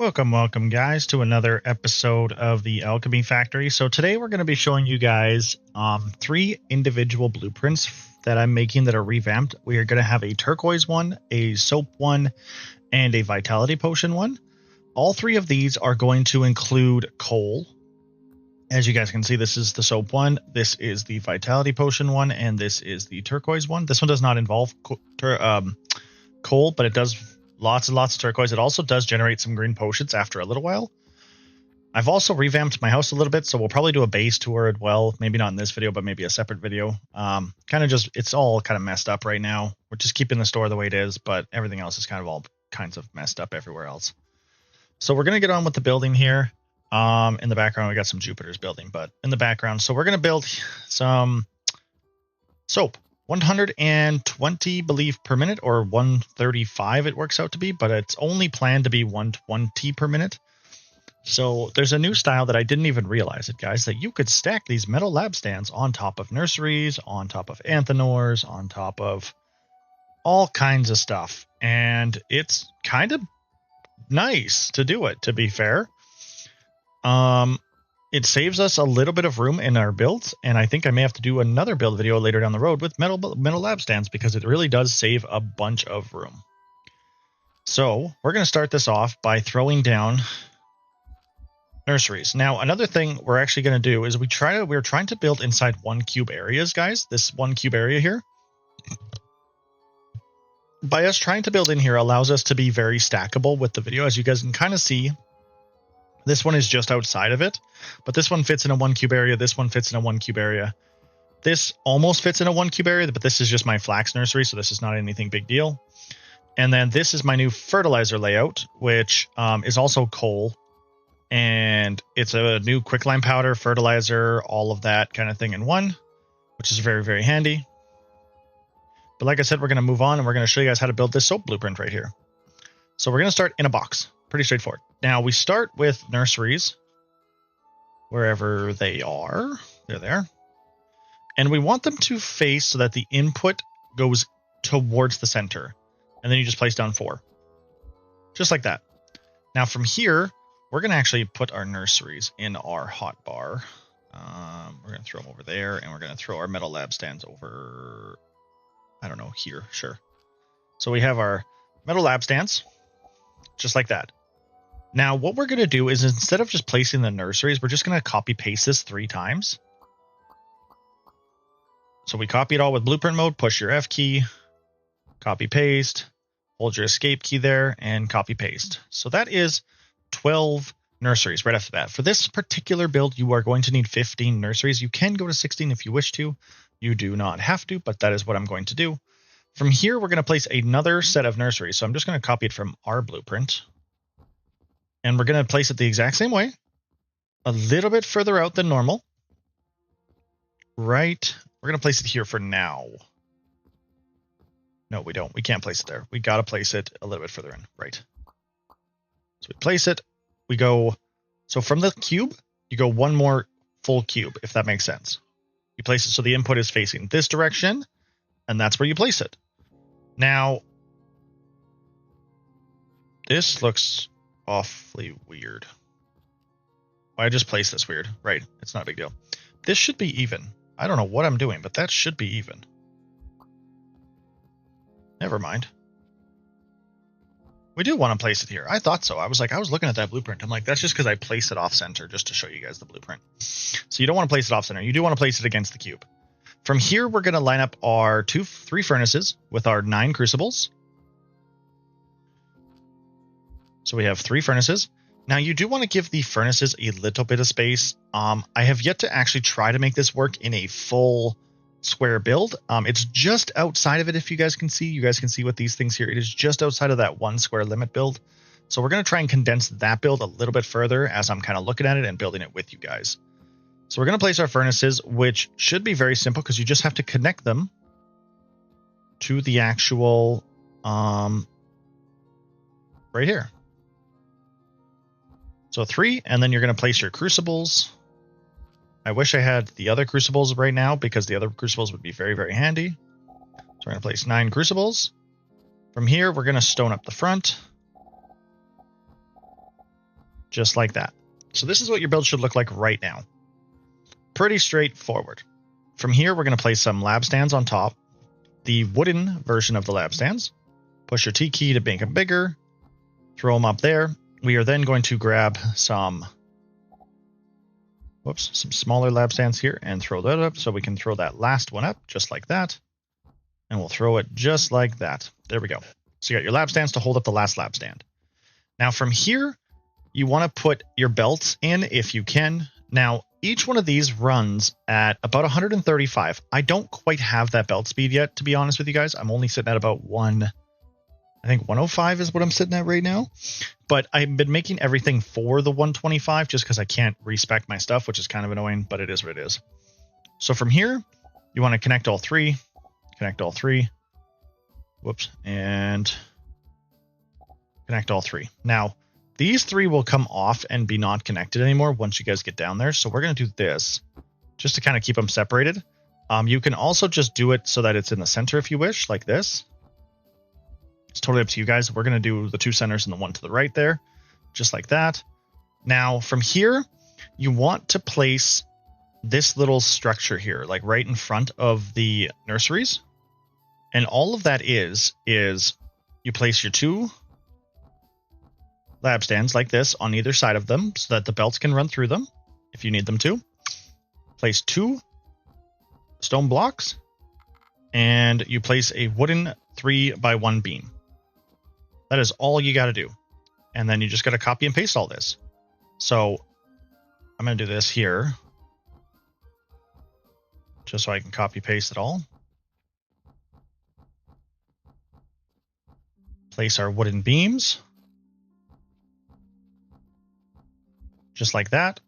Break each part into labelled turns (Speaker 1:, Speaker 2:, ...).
Speaker 1: Welcome guys to another episode of the Alchemy Factory. So today we're going to be showing you guys three individual blueprints that I'm making that are revamped. We are going to have a turquoise one, a soap one, and a vitality potion one. All three of these are going to include coal. As you guys can see, this is the soap one, this is the vitality potion one, and this is the turquoise one. This one does not involve coal, but it does lots and lots of turquoise. It also does generate some green potions after a little while. I've also revamped my house a little bit, so we'll probably do a base tour as well. Maybe not in this video, but maybe a separate video. It's all kind of messed up right now. We're just keeping the store the way it is, but everything else is kind of all kinds of messed up everywhere else. So we're going to get on with the building here. In the background, we got some Jupiter's building, but in the background, so we're going to build some soap. 120, believe, per minute, or 135 it works out to be, but it's only planned to be 120 per minute. So there's a new style that I didn't even realize it, guys, that you could stack these metal lab stands on top of nurseries, on top of anthenors, on top of all kinds of stuff. And it's kind of nice to do it, to be fair. It saves us a little bit of room in our builds, and I think I may have to do another build video later down the road with metal lab stands because it really does save a bunch of room. So we're going to start this off by throwing down nurseries. Now, another thing we're actually going to do is we're trying to build inside 1 cube areas, guys. This 1 cube area here. By us trying to build in here allows us to be very stackable with the video, as you guys can kind of see. This one is just outside of it, but this one fits in a 1 cube area. This one fits in a 1 cube area. This almost fits in a 1 cube area, but this is just my flax nursery, so this is not anything big deal. And then this is my new fertilizer layout, which is also coal. And it's a new quicklime powder, fertilizer, all of that kind of thing in one, which is very, very handy. But like I said, we're going to move on, and we're going to show you guys how to build this soap blueprint right here. So we're going to start in a box. Pretty straightforward. Now we start with nurseries, wherever they are. They're there. And we want them to face so that the input goes towards the center. And then you just place down 4. Just like that. Now from here, we're going to actually put our nurseries in our hotbar. We're going to throw them over there, and we're going to throw our metal lab stands over, I don't know, here. Sure. So we have our metal lab stands, just like that. Now, what we're going to do is instead of just placing the nurseries, we're just going to copy paste this 3 times. So we copy it all with blueprint mode, push your F key, copy paste, hold your escape key there, and copy paste. So that is 12 nurseries right off the bat. For this particular build, you are going to need 15 nurseries. You can go to 16 if you wish to. You do not have to, but that is what I'm going to do. From here, we're going to place another set of nurseries. So I'm just going to copy it from our blueprint. And we're going to place it the exact same way, a little bit further out than normal. Right. We're going to place it here for now. No, we don't. We can't place it there. We got to place it a little bit further in. Right. So we place it. We go. So from the cube, you go 1 more full cube, if that makes sense. You place it so the input is facing this direction, and that's where you place it. Now, this looks awfully weird. I just placed this weird. Right. It's not a big deal. This should be even. I don't know what I'm doing, but that should be even. Never mind. We do want to place it here. I thought so. I was looking at that blueprint. I'm like, that's just because I placed it off center just to show you guys the blueprint. So you don't want to place it off center. You do want to place it against the cube. From here, we're going to line up our 3 furnaces with our 9 crucibles. So we have 3 furnaces. Now you do want to give the furnaces a little bit of space. I have yet to actually try to make this work in a full square build. It's just outside of it. If you guys can see what these things here. It is just outside of that 1 square limit build. So we're going to try and condense that build a little bit further as I'm kind of looking at it and building it with you guys. So we're going to place our furnaces, which should be very simple because you just have to connect them to the actual right here. So 3, and then you're going to place your crucibles. I wish I had the other crucibles right now because the other crucibles would be very, very handy. So we're going to place 9 crucibles. From here, we're going to stone up the front. just like that. So this is what your build should look like right now. Pretty straightforward. From here, we're going to place some lab stands on top, the wooden version of the lab stands. Push your T key to make them bigger, throw them up there. We are then going to grab some smaller lab stands here and throw that up, so we can throw that last one up just like that. And we'll throw it just like that. There we go. So you got your lab stands to hold up the last lab stand. Now from here, you want to put your belts in if you can. Now, each one of these runs at about 135. I don't quite have that belt speed yet, to be honest with you guys. I'm only sitting at about 105 is what I'm sitting at right now. But I've been making everything for the 125 just because I can't respec my stuff, which is kind of annoying, but it is what it is. So from here, you want to connect all three. And connect all three. Now, these three will come off and be not connected anymore once you guys get down there. So we're going to do this just to kind of keep them separated. You can also just do it so that it's in the center if you wish, like this. It's totally up to you guys. We're going to do the two centers and the one to the right there, just like that. Now, from here, you want to place this little structure here, like right in front of the nurseries. And all of that is you place your two lab stands like this on either side of them so that the belts can run through them if you need them to. Place two stone blocks and you place a wooden 3x1 beam. That is all you got to do. And then you just got to copy and paste all this. So I'm going to do this here just so I can copy paste it all. Place our wooden beams. Just like that.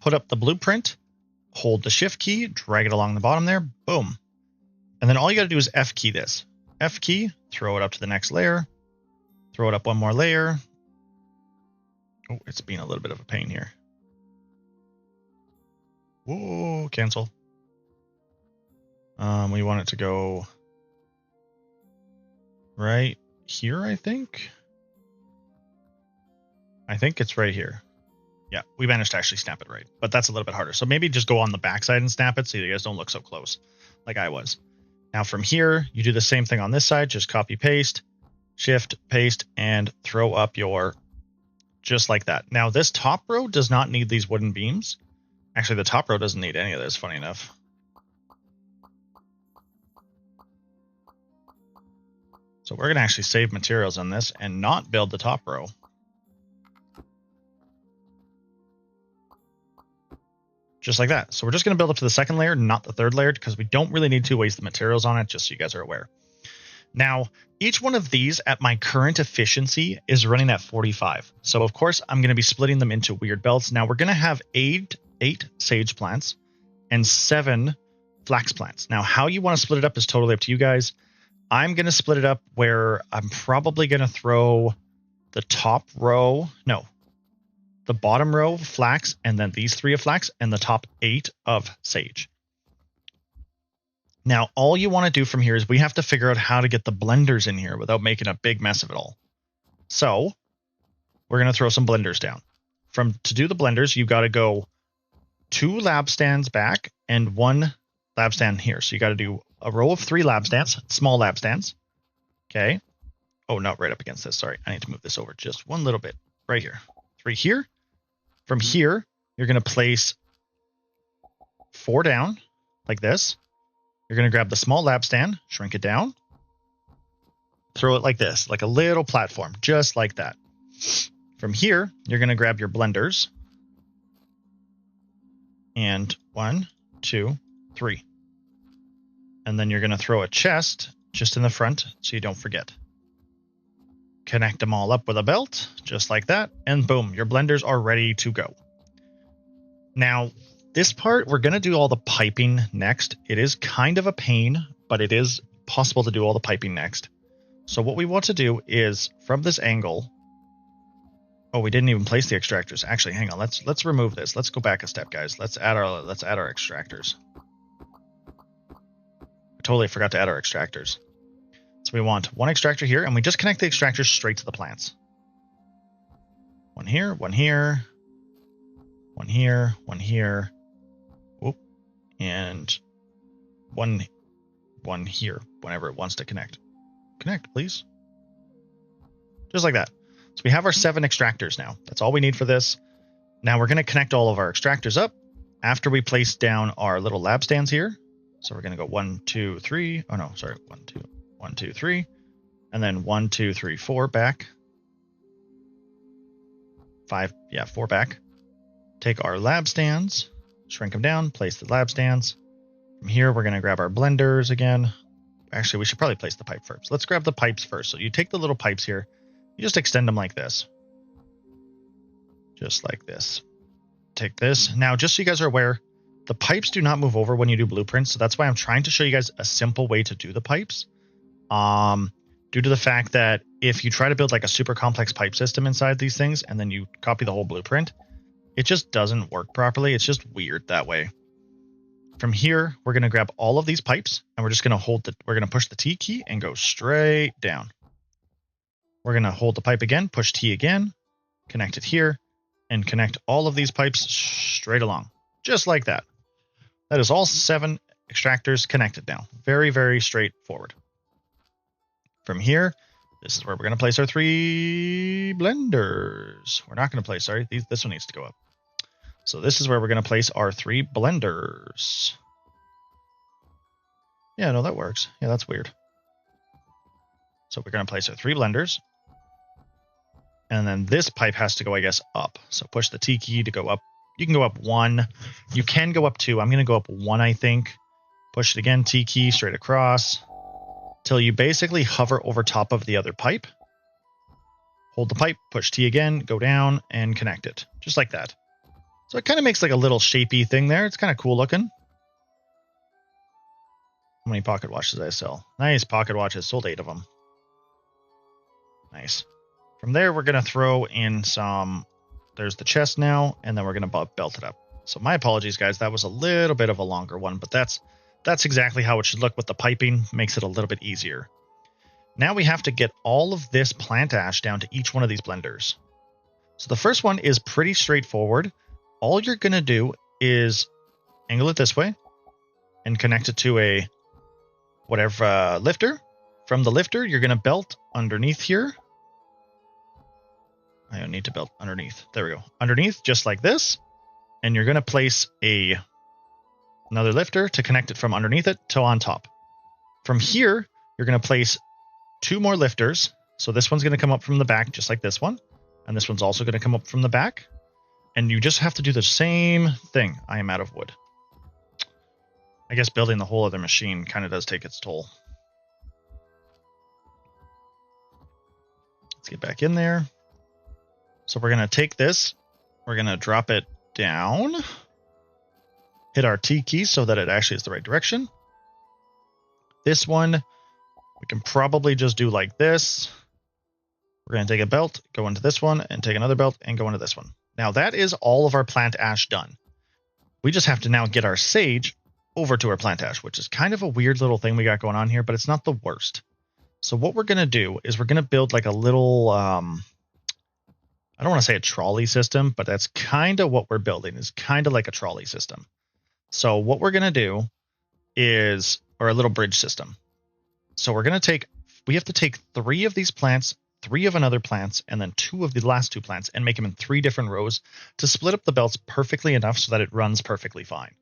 Speaker 1: Put up the blueprint, hold the shift key, drag it along the bottom there, boom. And then all you got to do is F key this. F key, throw it up to the next layer, throw it up one more layer. Oh, it's being a little bit of a pain here. Whoa, cancel. We want it to go right here, I think. I think it's right here. Yeah, we managed to actually snap it right, but that's a little bit harder. So maybe just go on the backside and snap it so you guys don't look so close like I was. Now from here, you do the same thing on this side. Just copy, paste, shift, paste, and throw up your, just like that. Now this top row does not need these wooden beams. Actually, the top row doesn't need any of this, funny enough. So we're going to actually save materials on this and not build the top row. Just like that. So we're just going to build up to the second layer, not the third layer, because we don't really need to waste the materials on it, just so you guys are aware. Now, each one of these at my current efficiency is running at 45. So of course, I'm going to be splitting them into weird belts. Now we're going to have eight sage plants and 7 flax plants. Now, how you want to split it up is totally up to you guys. I'm going to split it up where I'm probably going to throw the top row, no, the bottom row of flax, and then these 3 of flax, and the top 8 of sage. Now, all you want to do from here is we have to figure out how to get the blenders in here without making a big mess of it all. So we're going to throw some blenders down. To do the blenders, you got to go 2 lab stands back and 1 lab stand here. So you got to do a row of 3 lab stands, small lab stands. Okay. Oh, not right up against this. Sorry. I need to move this over just one little bit. Right here. 3 here. From here, you're going to place 4 down like this. You're going to grab the small lab stand, shrink it down, throw it like this, like a little platform, just like that. From here, you're going to grab your blenders. And 1, 2, 3. And then you're going to throw a chest just in the front so you don't forget. Connect them all up with a belt, just like that. And boom, your blenders are ready to go. Now, this part, we're going to do all the piping next. It is kind of a pain, but it is possible to do all the piping next. So what we want to do is from this angle. Oh, we didn't even place the extractors. Actually, hang on. Let's remove this. Let's go back a step, guys. Let's add our extractors. I totally forgot to add our extractors. So we want 1 extractor here, and we just connect the extractors straight to the plants. One here, one here, one here, one here. Whoop. And one here whenever it wants to connect. Connect, please. Just like that. So we have our 7 extractors now. That's all we need for this. Now we're going to connect all of our extractors up after we place down our little lab stands here. So we're going to go 1, 2, 3. Oh no, sorry. 1, 2, 3. And then 1, 2, 3, 4 back. 5, yeah, 4 back. Take our lab stands, shrink them down, place the lab stands. From here, we're going to grab our blenders again. Actually, we should probably place the pipe first. Let's grab the pipes first. So you take the little pipes here, you just extend them like this. Just like this. Take this. Now, just so you guys are aware, the pipes do not move over when you do blueprints. So that's why I'm trying to show you guys a simple way to do the pipes. Due to the fact that if you try to build like a super complex pipe system inside these things and then you copy the whole blueprint, it just doesn't work properly. It's just weird that way. From here, we're going to grab all of these pipes and we're just going to we're going to push the T key and go straight down. We're going to hold the pipe again, push T again, connect it here, and connect all of these pipes straight along. Just like that. That is all 7 extractors connected now. Very, very straightforward. From here, this is where we're going to place our 3 blenders. We're not going to place, sorry, this one needs to go up. So this is where we're going to place our 3 blenders. Yeah, no, that works. Yeah, that's weird. So we're going to place our 3 blenders. And then this pipe has to go, I guess, up. So push the T key to go up. You can go up 1. You can go up 2. I'm going to go up 1, I think. Push it again, T key straight across. Till you basically hover over top of the other pipe. Hold the pipe, push T again, go down, and connect it. Just like that. So it kind of makes like a little shapey thing there. It's kind of cool looking. How many pocket watches did I sell? Nice pocket watches. Sold 8 of them. Nice. From there, we're going to throw in some... There's the chest now, and then we're going to belt it up. So my apologies, guys. That was a little bit of a longer one, but that's exactly how it should look with the piping. Makes it a little bit easier. Now we have to get all of this plant ash down to each one of these blenders. So the first one is pretty straightforward. All you're going to do is angle it this way and connect it to a whatever lifter. From the lifter, you're going to belt underneath here. I don't need to belt underneath. There we go. Underneath, just like this. And you're going to place another lifter to connect it from underneath it to on top. From here, you're going to place 2 more lifters. So this one's going to come up from the back, just like this one. And this one's also going to come up from the back. And you just have to do the same thing. I am out of wood. I guess building the whole other machine kind of does take its toll. Let's get back in there. So we're going to take this. We're going to drop it down. Hit our T key so that it actually is the right direction. This one, we can probably just do like this. We're going to take a belt, go into this one, and take another belt, and go into this one. Now that is all of our plant ash done. We just have to now get our sage over to our plant ash, which is kind of a weird little thing we got going on here, but it's not the worst. So what we're going to do is we're going to build like a little, I don't want to say a trolley system, but that's kind of what we're building, is kind of like a trolley system. So what we're going to do is, or a little bridge system. So we're going to we have to take 3 of these plants, 3 of another plants, and then 2 of the last 2 plants and make them in 3 different rows to split up the belts perfectly enough so that it runs perfectly fine.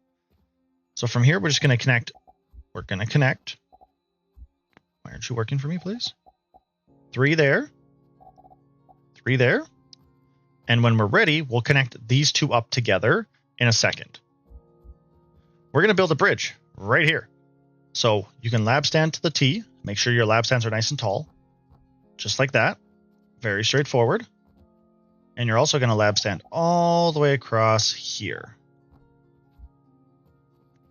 Speaker 1: So from here, we're just going to connect. We're going to connect. Why aren't you working for me, please? 3 there. 3 there. And when we're ready, we'll connect these 2 up together in a second. We're going to build a bridge right here. So you can lab stand to the T. Make sure your lab stands are nice and tall. Just like that. Very straightforward. And you're also going to lab stand all the way across here.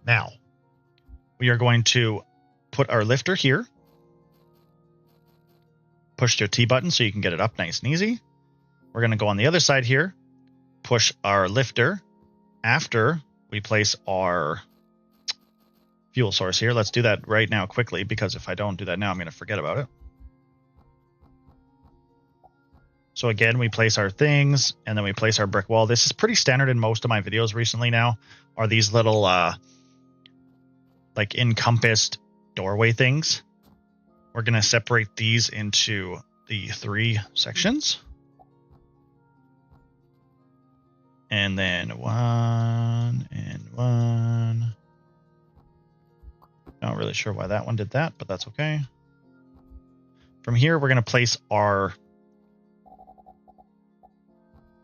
Speaker 1: Now, we are going to put our lifter here. Push your T button so you can get it up nice and easy. We're going to go on the other side here. Push our lifter after we place our fuel source here. Let's do that right now quickly, because if I don't do that now, I'm going to forget about it. So again, we place our things and then we place our brick wall. This is pretty standard in most of my videos recently now, are these little like encompassed doorway things. We're going to separate these into the 3 sections. And then 1 and 1. Not really sure why that one did that, but that's okay. From here, we're going to place more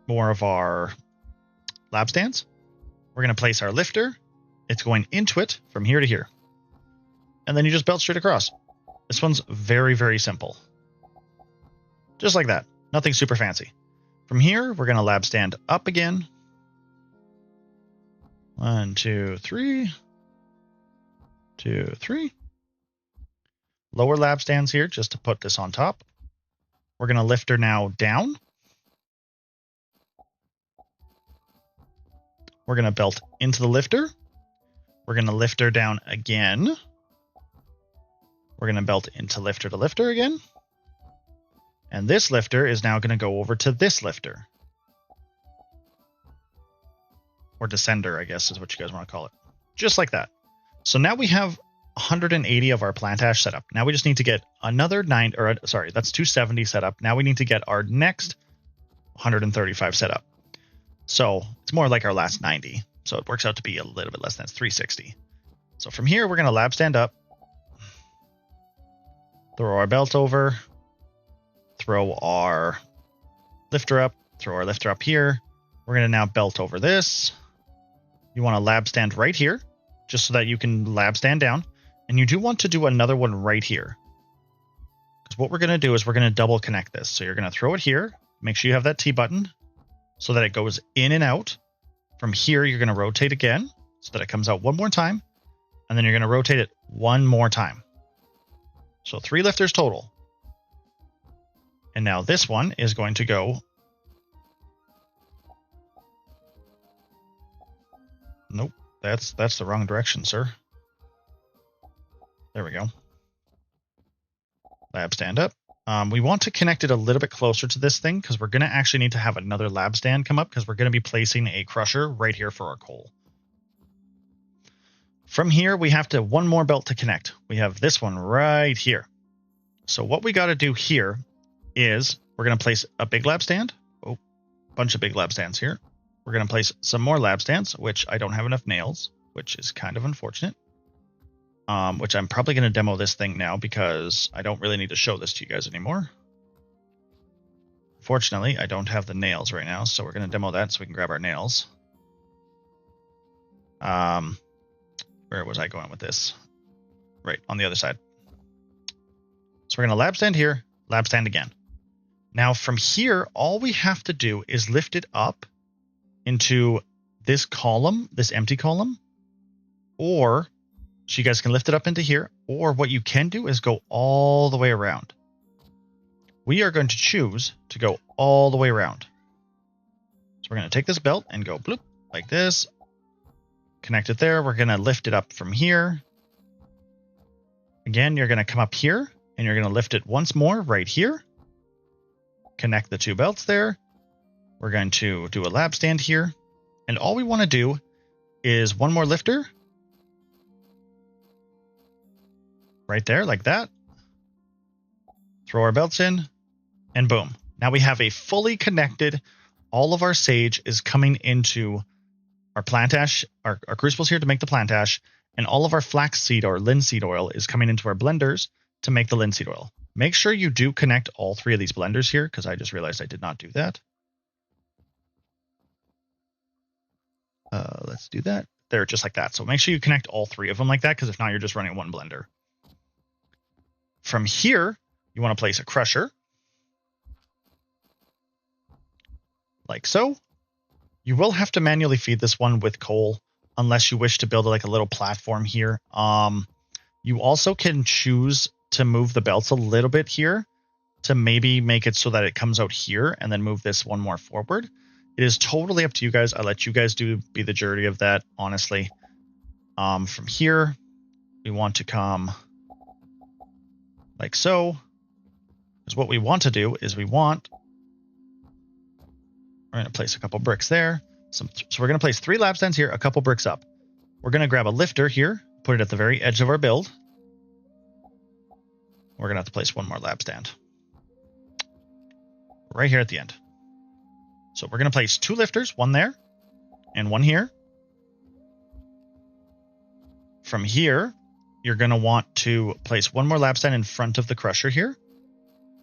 Speaker 1: of our lab stands. We're going to place our lifter. It's going into it from here to here. And then you just belt straight across. This one's very, very simple. Just like that. Nothing super fancy. From here, we're going to lab stand up again. 1, 2, 3. 2, 3. Lower lab stands here just to put this on top. We're going to lifter now down. We're going to belt into the lifter. We're going to lifter down again. We're going to belt into lifter to lifter again. And this lifter is now going to go over to this lifter. Or descender, I guess is what you guys want to call it. Just like that. So now we have 180 of our plant ash set up. Now we just need to get another 9, or sorry, that's 270 set up. Now we need to get our next 135 set up. So it's more like our last 90. So it works out to be a little bit less than 360. So from here, we're going to lab stand up. Throw our belt over. Throw our lifter up. Throw our lifter up here. We're going to now belt over this. You want to lab stand right here, just so that you can lab stand down. And you do want to do another one right here. Because what we're going to do is we're going to double connect this. So you're going to throw it here. Make sure you have that T button so that it goes in and out. From here, you're going to rotate again so that it comes out one more time. And then you're going to rotate it one more time. So 3 lifters total. And now this one is going to go. Nope, that's the wrong direction, sir. There we go. Lab stand up. We want to connect it a little bit closer to this thing because we're going to actually need to have another lab stand come up because we're going to be placing a crusher right here for our coal. From here, we have to one more belt to connect. We have this one right here. So what we got to do here is we're going to place a big lab stand. Oh, bunch of big lab stands here. We're going to place some more lab stands, which I don't have enough nails, which is kind of unfortunate. Which I'm probably going to demo this thing now because I don't really need to show this to you guys anymore. Fortunately, I don't have the nails right now, so we're going to demo that so we can grab our nails. Where was I going with this? Right, on the other side. So we're going to lab stand here, lab stand again. Now from here, all we have to do is lift it up into this column, this empty column, or so you guys can lift it up into here, or what you can do is go all the way around. We are going to choose to go all the way around. So we're going to take this belt and go bloop, like this. Connect it there. We're going to lift it up from here. Again, you're going to come up here, and you're going to lift it once more right here. Connect the 2 belts there. We're going to do a lab stand here. And all we want to do is one more lifter. Right there, like that. Throw our belts in, and boom. Now we have a fully connected, all of our sage is coming into our plant ash, our crucibles here to make the plant ash, and all of our flaxseed or linseed oil is coming into our blenders to make the linseed oil. Make sure you do connect all 3 of these blenders here, because I just realized I did not do that. Let's do that. There, just like that. So make sure you connect all 3 of them like that, because if not, you're just running one blender. From here, you want to place a crusher. Like so. You will have to manually feed this one with coal, unless you wish to build like a little platform here. You also can choose to move the belts a little bit here to maybe make it so that it comes out here and then move this one more forward. It is totally up to you guys. I let you guys be the jury of that, honestly. From here, we want to come like so. Because what we want to do is we want We're going to place a couple bricks there. So we're going to place 3 lab stands here, a couple bricks up. We're going to grab a lifter here, put it at the very edge of our build. We're going to have to place 1 more lab stand. Right here at the end. So we're going to place 2 lifters, 1 there and 1 here. From here, you're going to want to place 1 more lab stand in front of the crusher here.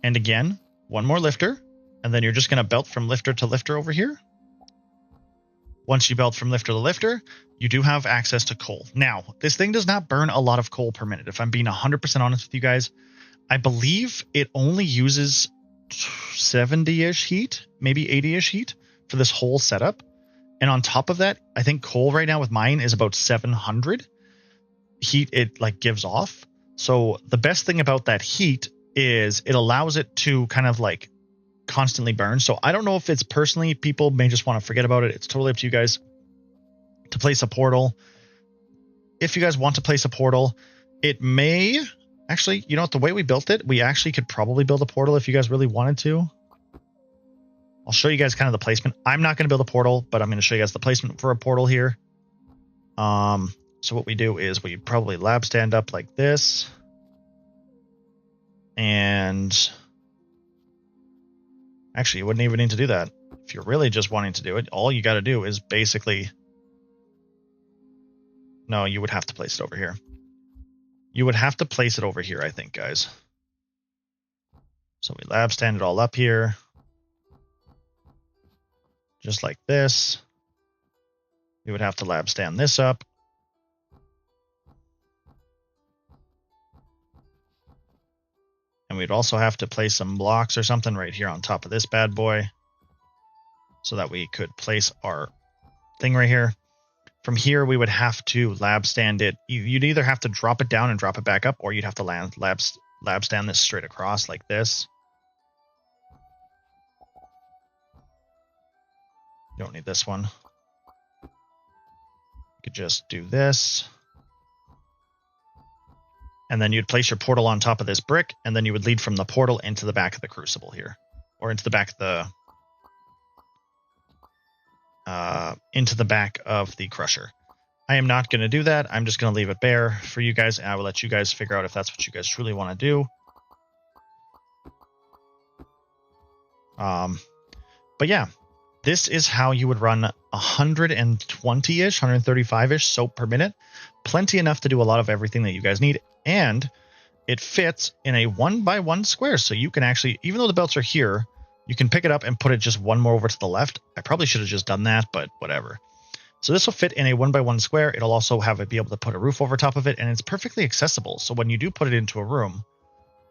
Speaker 1: And again, 1 more lifter. And then you're just going to belt from lifter to lifter over here. Once you belt from lifter to lifter, you do have access to coal. Now, this thing does not burn a lot of coal per minute. If I'm being 100% honest with you guys, I believe it only uses 70-ish heat, maybe 80-ish heat for this whole setup. And on top of that, I think coal right now with mine is about 700 heat it like gives off. So the best thing about that heat is it allows it to kind of like constantly burn. So I don't know if it's personally, people may just want to forget about it. It's totally up to you guys to place a portal. If you guys want to place a portal, it may actually, you know what, the way we built it, we actually could probably build a portal if you guys really wanted to. I'll show you guys kind of the placement. I'm not going to build a portal, but I'm going to show you guys the placement for a portal here. So what we do is we probably lab stand up like this. And actually, you wouldn't even need to do that. If you're really just wanting to do it, all you got to do is basically... No, you would have to place it over here. You would have to place it over here, I think, guys. So we lab stand it all up here. Just like this. We would have to lab stand this up. And we'd also have to place some blocks or something right here on top of this bad boy so that we could place our thing right here. From here, we would have to lab stand it. You'd either have to drop it down and drop it back up, or you'd have to lab stand this straight across like this. You don't need this one. You could just do this. And then you'd place your portal on top of this brick, and then you would lead from the portal into the back of the crucible here. Or into the back of the crusher. I am not going to do that. I'm just going to leave it bare for you guys, and I will let you guys figure out if that's what you guys truly want to do. But yeah, this is how you would run 120-ish, 135-ish soap per minute. Plenty enough to do a lot of everything that you guys need. And it fits in a 1x1 square. So you can actually, even though the belts are here, you can pick it up and put it just 1 more over to the left. I probably should have just done that, but whatever. So this will fit in a 1x1 square. It'll also have it be able to put a roof over top of it, and it's perfectly accessible. So when you do put it into a room,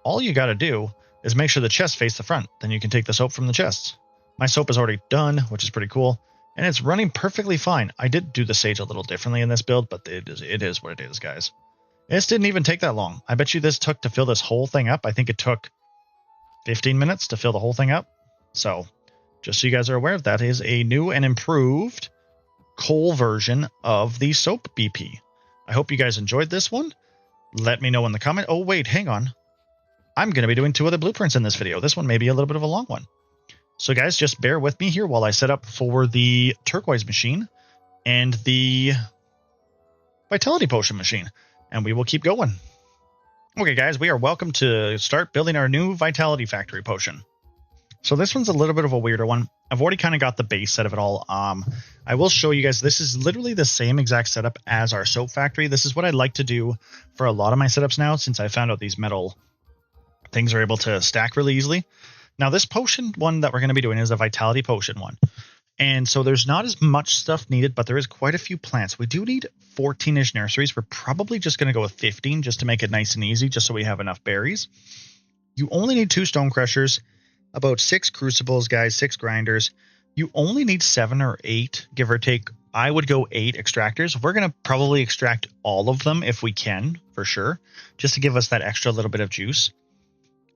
Speaker 1: all you got to do is make sure the chests face the front. Then you can take the soap from the chests. My soap is already done, which is pretty cool. And it's running perfectly fine. I did do the sage a little differently in this build, but it is what it is, guys. This didn't even take that long. I bet you this took to fill this whole thing up. I think it took 15 minutes to fill the whole thing up. So just so you guys are aware, that is a new and improved coal version of the soap BP. I hope you guys enjoyed this one. Let me know in the comment. Oh, wait, hang on. I'm going to be doing 2 other blueprints in this video. This one may be a little bit of a long one. So guys, just bear with me here while I set up for the turquoise machine and the vitality potion machine, and we will keep going. Okay, guys, we are welcome to start building our new vitality factory potion. So this one's a little bit of a weirder one. I've already kind of got the base set of it all. I will show you guys, this is literally the same exact setup as our soap factory. This is what I like to do for a lot of my setups now, since I found out these metal things are able to stack really easily. Now, this potion one that we're going to be doing is a vitality potion one. And so there's not as much stuff needed, but there is quite a few plants. We do need 14-ish nurseries. We're probably just going to go with 15 just to make it nice and easy, just so we have enough berries. You only need 2 stone crushers, about 6 crucibles, guys, 6 grinders. You only need 7 or 8, give or take. I would go 8 extractors. We're going to probably extract all of them if we can, for sure, just to give us that extra little bit of juice.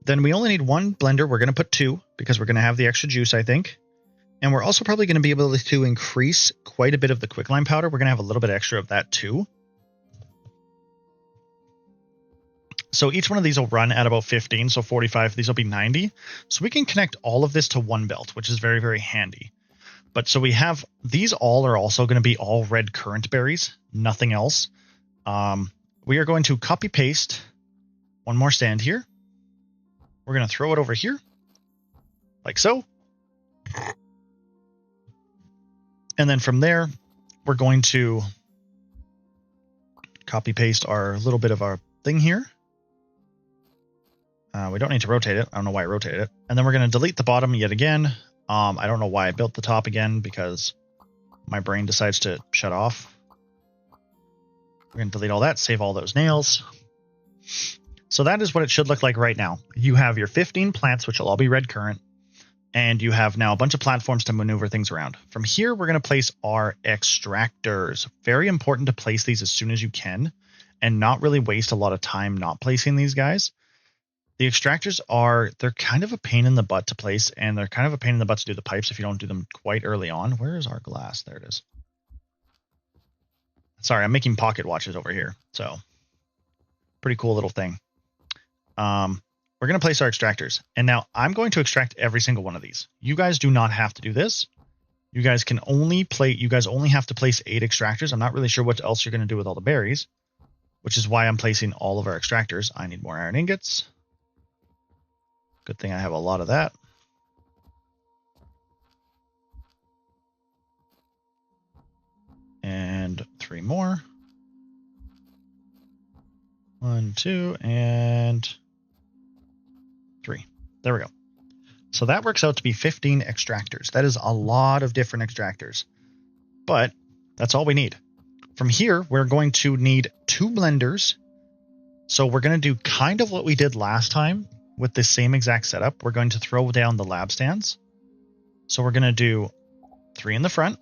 Speaker 1: Then we only need 1 blender. We're going to put 2 because we're going to have the extra juice, I think. And we're also probably going to be able to increase quite a bit of the quicklime powder. We're going to have a little bit extra of that too. So each one of these will run at about 15, so 45. These will be 90. So we can connect all of this to one belt, which is very, very handy. But so we have, these all are also going to be all red currant berries, nothing else. We are going to copy paste one more stand here. We're going to throw it over here, like so. And then from there, we're going to copy paste our little bit of our thing here. We don't need to rotate it. I don't know why I rotated it. And then we're going to delete the bottom yet again. I don't know why I built the top again, because my brain decides to shut off. We're going to delete all that, save all those nails. So that is what it should look like right now. You have your 15 plants, which will all be red currant, and you have now a bunch of platforms to maneuver things around. From here, we're going to place our extractors. Very important to place these as soon as you can and not really waste a lot of time not placing these guys. The extractors they're kind of a pain in the butt to place, and they're kind of a pain in the butt to do the pipes if you don't do them quite early on. Where is our glass? There it is. Sorry, I'm making pocket watches over here. So pretty cool little thing. We're going to place our extractors. And now I'm going to extract every single one of these. You guys do not have to do this. You guys only have to place 8 extractors. I'm not really sure what else you're going to do with all the berries, which is why I'm placing all of our extractors. I need more iron ingots. Good thing I have a lot of that. And 3 more. 1, 2, and 3. There we go. So that works out to be 15 extractors. That is a lot of different extractors, but that's all we need. From here, we're going to need 2 blenders. So we're going to do kind of what we did last time with the same exact setup. We're going to throw down the lab stands. So we're going to do 3 in the front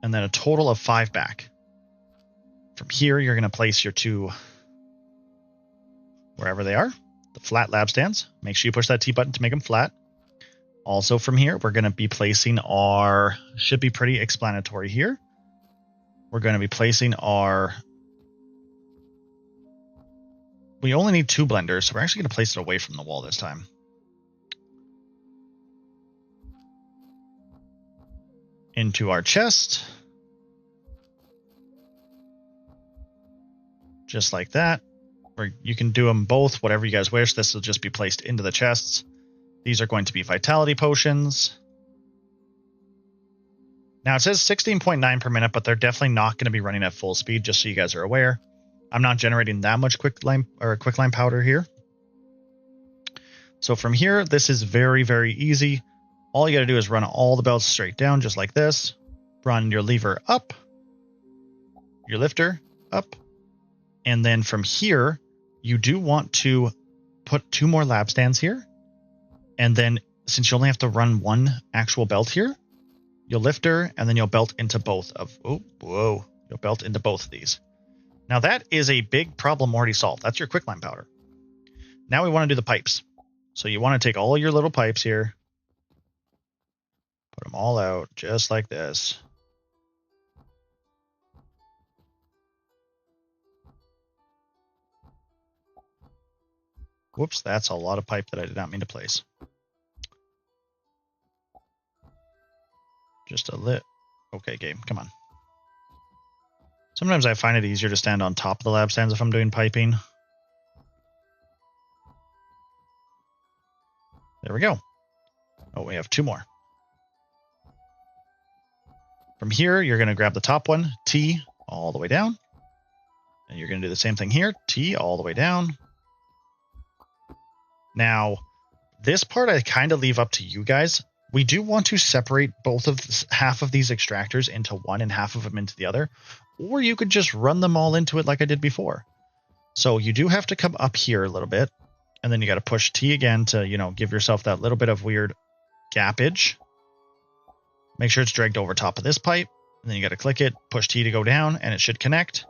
Speaker 1: and then a total of 5 back. From here, you're going to place your 2 wherever they are, the flat lab stands. Make sure you push that T button to make them flat. Also from here, we're going to be placing should be pretty explanatory here. We're going to be placing we only need 2 blenders, so we're actually going to place it away from the wall this time. Into our chest. Just like that. Or you can do them both, whatever you guys wish. This will just be placed into the chests. These are going to be vitality potions. Now it says 16.9 per minute, but they're definitely not going to be running at full speed, just so you guys are aware. I'm not generating that much quicklime powder here. So from here, this is very, very easy. All you got to do is run all the belts straight down, just like this. Run your lever up, your lifter up. And then from here, you do want to put 2 more lab stands here. And then since you only have to run 1 actual belt here, you'll lifter and then you'll belt into both of, you'll belt into both of these. Now that is a big problem already solved. That's your quicklime powder. Now we want to do the pipes. So you want to take all your little pipes here, put them all out just like this. Whoops, that's a lot of pipe that I did not mean to place. Just a lit. Okay, game, come on. Sometimes I find it easier to stand on top of the lab stands if I'm doing piping. There we go. Oh, we have 2 more. From here, you're going to grab the top one, T, all the way down. And you're going to do the same thing here, T, all the way down. Now, this part I kind of leave up to you guys. We do want to separate half of these extractors into one and half of them into the other. Or you could just run them all into it like I did before. So you do have to come up here a little bit. And then you got to push T again to, give yourself that little bit of weird gappage. Make sure it's dragged over top of this pipe. And then you got to click it, push T to go down, and it should connect.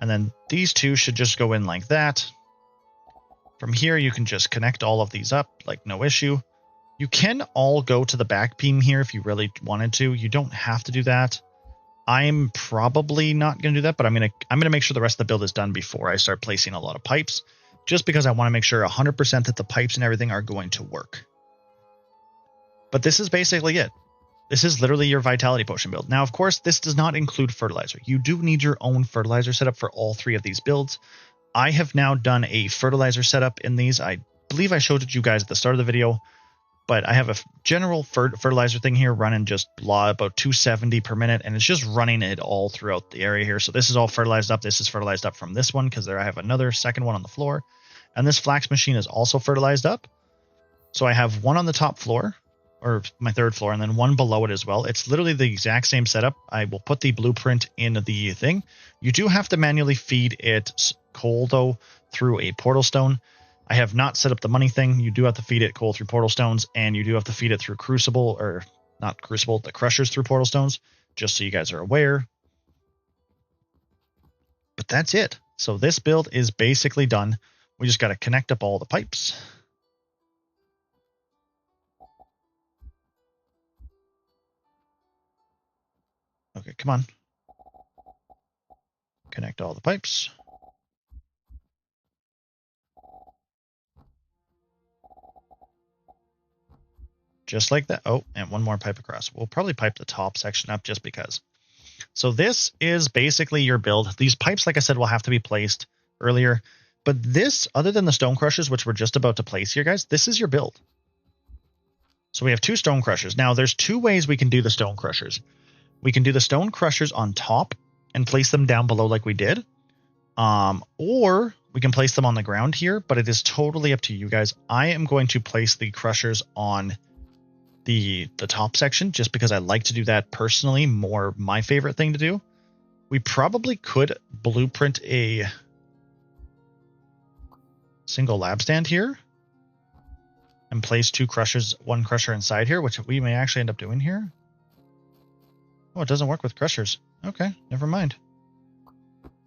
Speaker 1: And then these 2 should just go in like that. From here, you can just connect all of these up like no issue. You can all go to the back beam here if you really wanted to. You don't have to do that. I'm probably not going to do that, but I'm going to make sure the rest of the build is done before I start placing a lot of pipes, just because I want to make sure 100% that the pipes and everything are going to work. But this is basically it. This is literally your vitality potion build. Now, of course, this does not include fertilizer. You do need your own fertilizer setup for all three of these builds. I have now done a fertilizer setup in these. I believe I showed it to you guys at the start of the video, but I have a general fertilizer thing here running just about 270 per minute, and it's just running it all throughout the area here. So this is all fertilized up. This is fertilized up from this one because there I have another second one on the floor. And this flax machine is also fertilized up. So I have one on the top floor, or my third floor, and then one below it as well. It's literally the exact same setup. I will put the blueprint in the thing. You do have to manually feed it coal, though, through a portal stone. I have not set up the money thing. You do have to feed it coal through portal stones, and you do have to feed it through crucible, or not crucible, the crushers through portal stones, just so you guys are aware. But that's it. So this build is basically done. We just got to connect up all the pipes. Okay, come on. Connect all the pipes. Just like that. Oh, and one more pipe across. We'll probably pipe the top section up just because. So this is basically your build. These pipes, like I said, will have to be placed earlier. But this, other than the stone crushers, which we're just about to place here, guys, this is your build. So we have 2 stone crushers. Now, there's 2 ways we can do the stone crushers. We can do the stone crushers on top and place them down below like we did. Or we can place them on the ground here, but it is totally up to you guys. I am going to place the crushers on the top section just because I like to do that personally, more my favorite thing to do. We probably could blueprint a single lab stand here and place 2 crushers, 1 crusher inside here, which we may actually end up doing here. Oh, it doesn't work with crushers. Okay, never mind.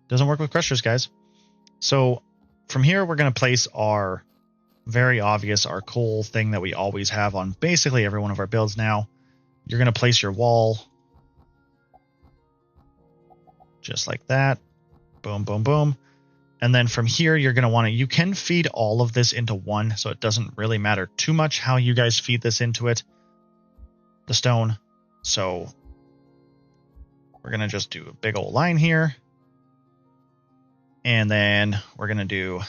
Speaker 1: Doesn't work with crushers, guys. So from here, we're going to place our very obvious, our coal thing that we always have on basically every one of our builds now. You're going to place your wall just like that. Boom, boom, boom. And then from here, you're going to want to, you can feed all of this into one, so it doesn't really matter too much how you guys feed this into it, the stone. So we're going to just do a big old line here. And then we're going to do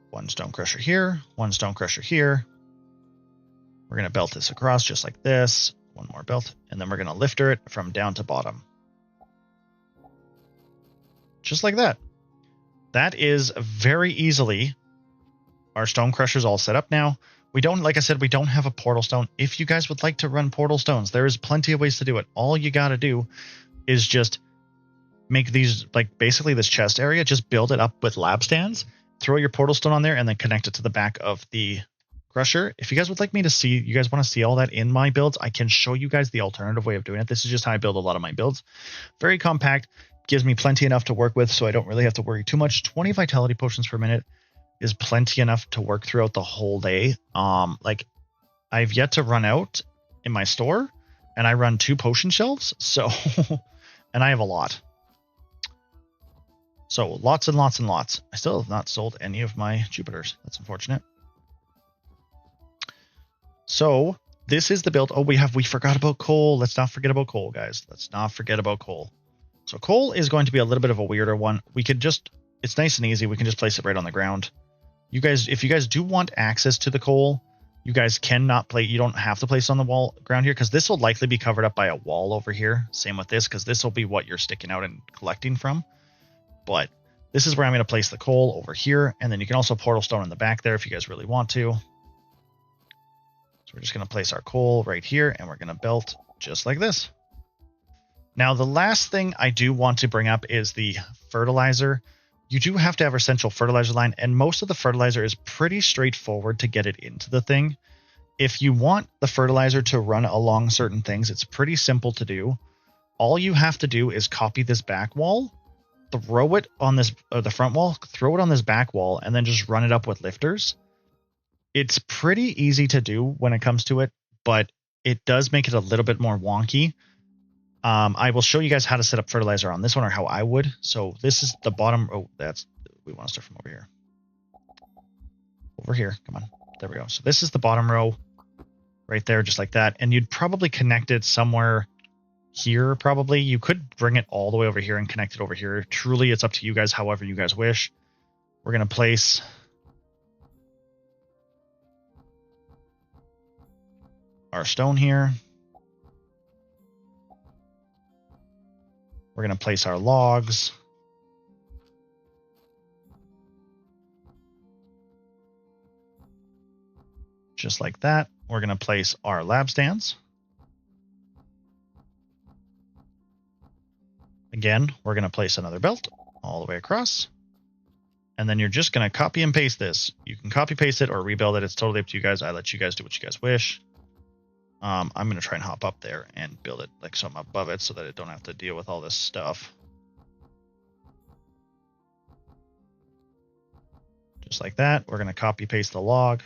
Speaker 1: 1 stone crusher here, 1 stone crusher here. We're going to belt this across just like this. 1 more belt. And then we're going to lifter it from down to bottom. Just like that. That is very easily our stone crushers all set up now. We don't, like I said, we don't have a portal stone. If you guys would like to run portal stones, there is plenty of ways to do it. All you got to do is just make these, like basically this chest area, just build it up with lab stands, throw your portal stone on there, and then connect it to the back of the crusher. If you guys would like me to see, you guys want to see all that in my builds, I can show you guys the alternative way of doing it. This is just how I build a lot of my builds. Very compact, gives me plenty enough to work with, so I don't really have to worry too much. 20 vitality potions per minute is plenty enough to work throughout the whole day. Like I've yet to run out in my store, and I run 2 potion shelves, so and I have a lot. So lots and lots and lots. I still have not sold any of my Jupiters. That's unfortunate. So this is the build. Oh, we forgot about coal. Let's not forget about coal, guys. Let's not forget about coal. So coal is going to be a little bit of a weirder one. We could just, it's nice and easy. We can just place it right on the ground. You guys, if you guys do want access to the coal, you guys cannot play, you don't have to place on the ground here, because this will likely be covered up by a wall over here. Same with this, because this will be what you're sticking out and collecting from. But this is where I'm going to place the coal over here. And then you can also portal stone in the back there if you guys really want to. So we're just going to place our coal right here, and we're going to belt just like this. Now, the last thing I do want to bring up is the fertilizer. You do have to have a central fertilizer line, and most of the fertilizer is pretty straightforward to get it into the thing. If you want the fertilizer to run along certain things, it's pretty simple to do. All you have to do is copy this back wall, throw it on this, the front wall, throw it on this back wall, and then just run it up with lifters. It's pretty easy to do when it comes to it, but it does make it a little bit more wonky. I will show you guys how to set up fertilizer on this one, or how I would. So this is the bottom. Oh, we want to start from over here. Over here. Come on. There we go. So this is the bottom row. right there, just like that. And you'd probably connect it somewhere here, probably. You could bring it all the way over here and connect it over here. Truly, it's up to you guys, however you guys wish. We're going to place our stone here. We're going to place our logs. Just like that. We're going to place our lab stands. Again, we're going to place another belt all the way across. And then you're just going to copy and paste this. You can copy paste it or rebuild it. It's totally up to you guys. I let you guys do what you guys wish. I'm going to try and hop up there and build it like something above it so that I don't have to deal with all this stuff. Just like that. We're going to copy paste the log.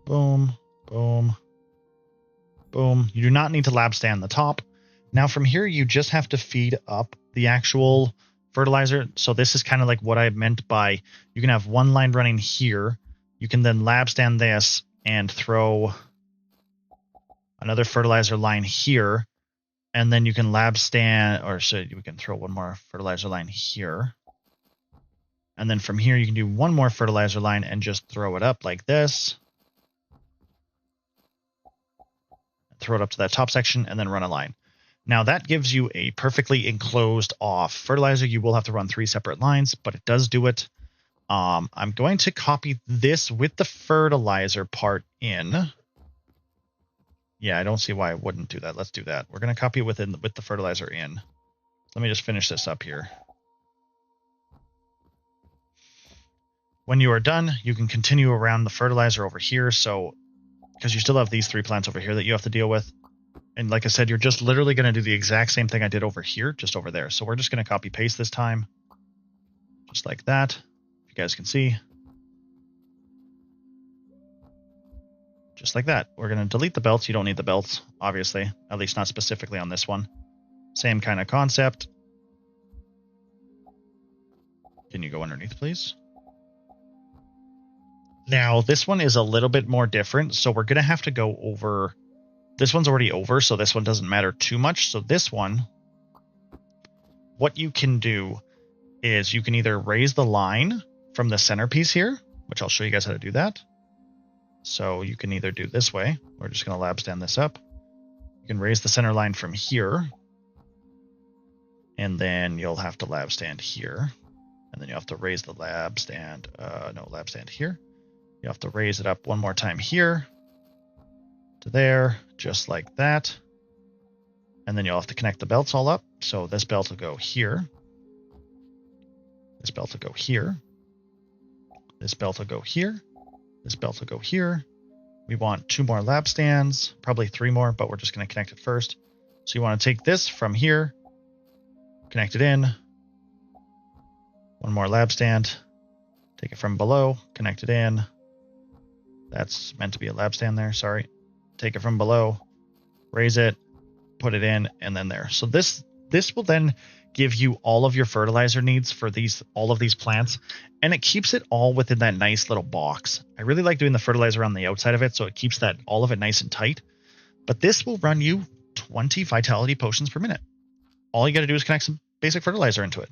Speaker 1: Boom, boom, boom. You do not need to lab stand the top. Now from here, you just have to feed up the actual fertilizer. So this is kind of like what I meant by you can have one line running here. You can then lab stand this and throw another fertilizer line here. And then you can lab stand, or so we can throw one more fertilizer line here. And then from here, you can do one more fertilizer line and just throw it up like this. Throw it up to that top section and then run a line. Now that gives you a perfectly enclosed off fertilizer. You will have to run 3 separate lines, but it does do it. I'm going to copy this with the fertilizer part in. Yeah, I don't see why I wouldn't do that. Let's do that. We're going to copy it with the fertilizer in. Let me just finish this up here. When you are done, you can continue around the fertilizer over here. So because you still have these 3 plants over here that you have to deal with. And like I said, you're just literally going to do the exact same thing I did over here, just over there. So we're just going to copy paste this time. Just like that. You guys can see. Just like that. We're going to delete the belts. You don't need the belts, obviously. At least not specifically on this one. Same kind of concept. Can you go underneath, please? Now, this one is a little bit more different, so we're going to have to go over... This one's already over, so this one doesn't matter too much. So this one, what you can do is you can either raise the line from the centerpiece here, which I'll show you guys how to do that. So you can either do this way. We're just going to lab stand this up. You can raise the center line from here, and then you'll have to lab stand here, and then you have to raise the lab stand, lab stand here. You have to raise it up one more time here to there, just like that. And then you'll have to connect the belts all up. So this belt will go here. This belt will go here. This belt will go here. This belt will go here. We want 2 more lab stands, probably 3 more, but we're just going to connect it first. So you want to take this from here, connect it in. 1 more lab stand. Take it from below, connect it in. That's meant to be a lab stand there, sorry. Take it from below, raise it, put it in, and then there. So this will then give you all of your fertilizer needs for all of these plants, and it keeps it all within that nice little box. I really like doing the fertilizer on the outside of it, so it keeps all of it nice and tight. But this will run you 20 vitality potions per minute. All you got to do is connect some basic fertilizer into it.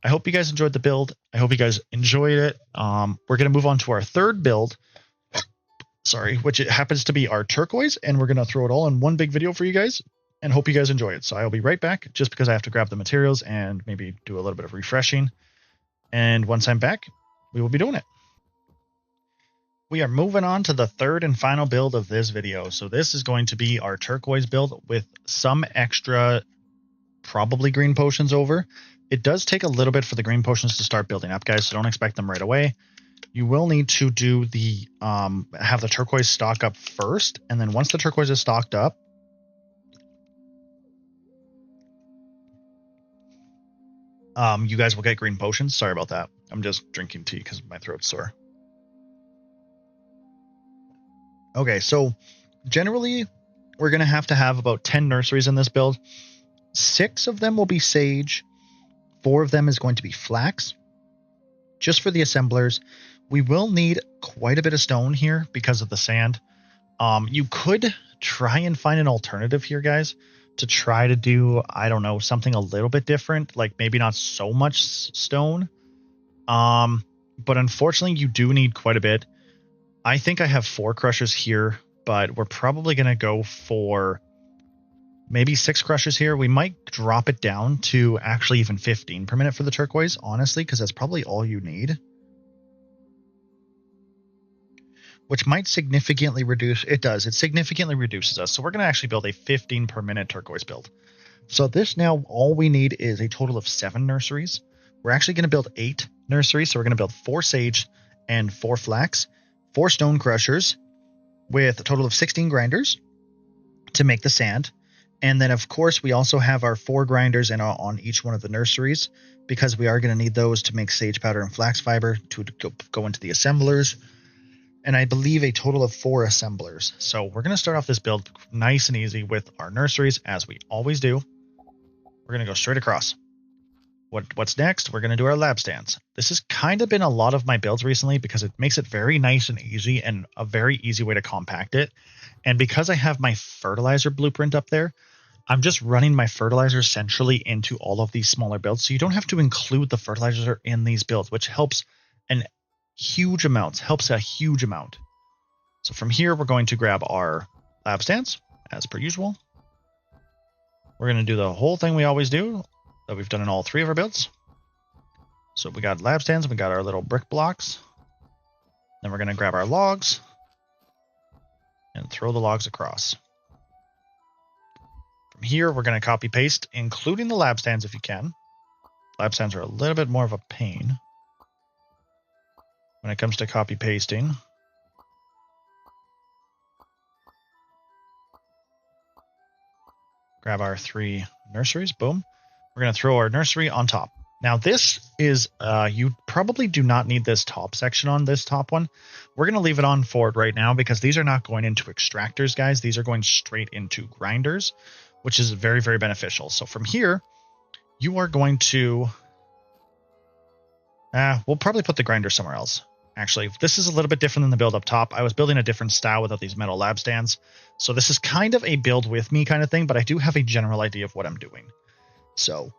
Speaker 1: I hope you guys enjoyed the build. I hope you guys enjoyed it. We're going to move on to our third build. Sorry, which it happens to be our turquoise, and we're going to throw it all in one big video for you guys, and hope you guys enjoy it. So I'll be right back, just because I have to grab the materials and maybe do a little bit of refreshing. And once I'm back, we will be doing it. We are moving on to the third and final build of this video. So this is going to be our turquoise build with some extra, probably green potions over. It does take a little bit for the green potions to start building up, guys, so don't expect them right away. You will need to do have the turquoise stock up first, and then once the turquoise is stocked up, you guys will get green potions. Sorry about that. I'm just drinking tea because my throat's sore. Okay, so generally, we're going to have about 10 nurseries in this build. 6 of them will be sage. 4 of them is going to be flax. just for the assemblers. We will need quite a bit of stone here because of the sand. You could try and find an alternative here, guys, to try to do, I don't know, something a little bit different, like maybe not so much stone. But unfortunately, you do need quite a bit. I think I have 4 crushers here, but we're probably going to go for maybe 6 crushers here. We might drop it down to actually even 15 per minute for the turquoise, honestly, because that's probably all you need. Which might significantly reduce, it does, it significantly reduces us. So we're going to actually build a 15 per minute turquoise build. So this now, all we need is a total of 7 nurseries. We're actually going to build 8 nurseries. So we're going to build 4 sage and 4 flax, 4 stone crushers with a total of 16 grinders to make the sand. And then, of course, we also have our 4 grinders on each one of the nurseries, because we are going to need those to make sage powder and flax fiber to go into the assemblers. And I believe a total of 4 assemblers. So we're going to start off this build nice and easy with our nurseries, as we always do. We're going to go straight across. What's next? We're going to do our lab stands. This has kind of been a lot of my builds recently because it makes it very nice and easy, and a very easy way to compact it. And because I have my fertilizer blueprint up there, I'm just running my fertilizer centrally into all of these smaller builds. So you don't have to include the fertilizer in these builds, which helps a huge amount. So from here, we're going to grab our lab stands as per usual. We're going to do the whole thing we always do that we've done in all 3 of our builds. So we got lab stands, we got our little brick blocks. Then we're going to grab our logs and throw the logs across. From here, we're going to copy paste, including the lab stands if you can. Lab stands are a little bit more of a pain when it comes to copy pasting. Grab our 3 nurseries, boom. We're going to throw our nursery on top. Now this is, you probably do not need this top section on this top one. We're going to leave it on for it right now because these are not going into extractors, guys. These are going straight into grinders, which is very, very beneficial. So from here, you are going to, we'll probably put the grinder somewhere else. Actually, this is a little bit different than the build up top. I was building a different style without these metal lab stands. So this is kind of a build with me kind of thing, but I do have a general idea of what I'm doing. So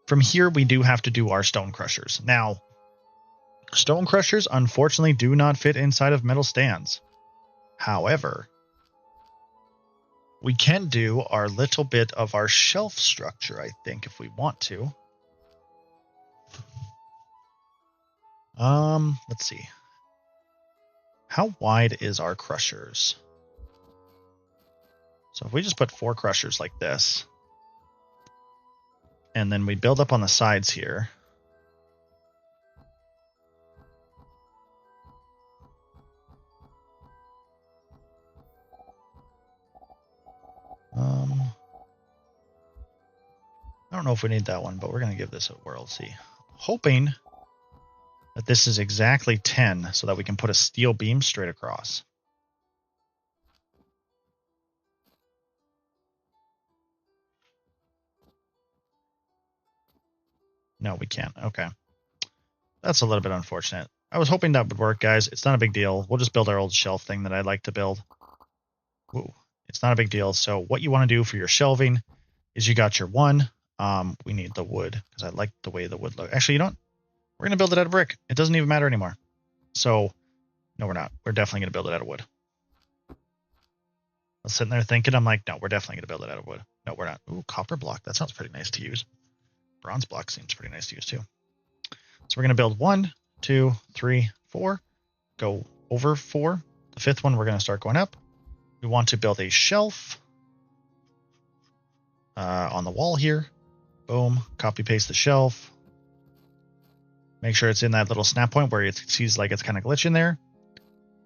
Speaker 1: from here, we do have to do our stone crushers. Now, stone crushers, unfortunately, do not fit inside of metal stands. However, we can do our little bit of our shelf structure, I think, if we want to. Let's see. How wide is our crushers? So if we just put 4 crushers like this, and then we build up on the sides here. I don't know if we need that one, but we're going to give this a whirl. See, hoping that this is exactly 10 so that we can put a steel beam straight across. No, we can't. Okay. That's a little bit unfortunate. I was hoping that would work, guys. It's not a big deal. We'll just build our old shelf thing that I like to build. Woo. It's not a big deal. So what you want to do for your shelving is you got your 1. We need the wood because I like the way the wood looks. Actually, you don't. We're going to build it out of brick. It doesn't even matter anymore. So, no, we're not. We're definitely going to build it out of wood. I was sitting there thinking, I'm like, no, we're definitely going to build it out of wood. No, we're not. Ooh, copper block. That sounds pretty nice to use. Bronze block seems pretty nice to use too. So we're going to build 1, 2, 3, 4. Go over 4. The 5th one, we're going to start going up. We want to build a shelf on the wall here. Boom. Copy paste the shelf. Make sure it's in that little snap point where it sees like it's kind of glitching there.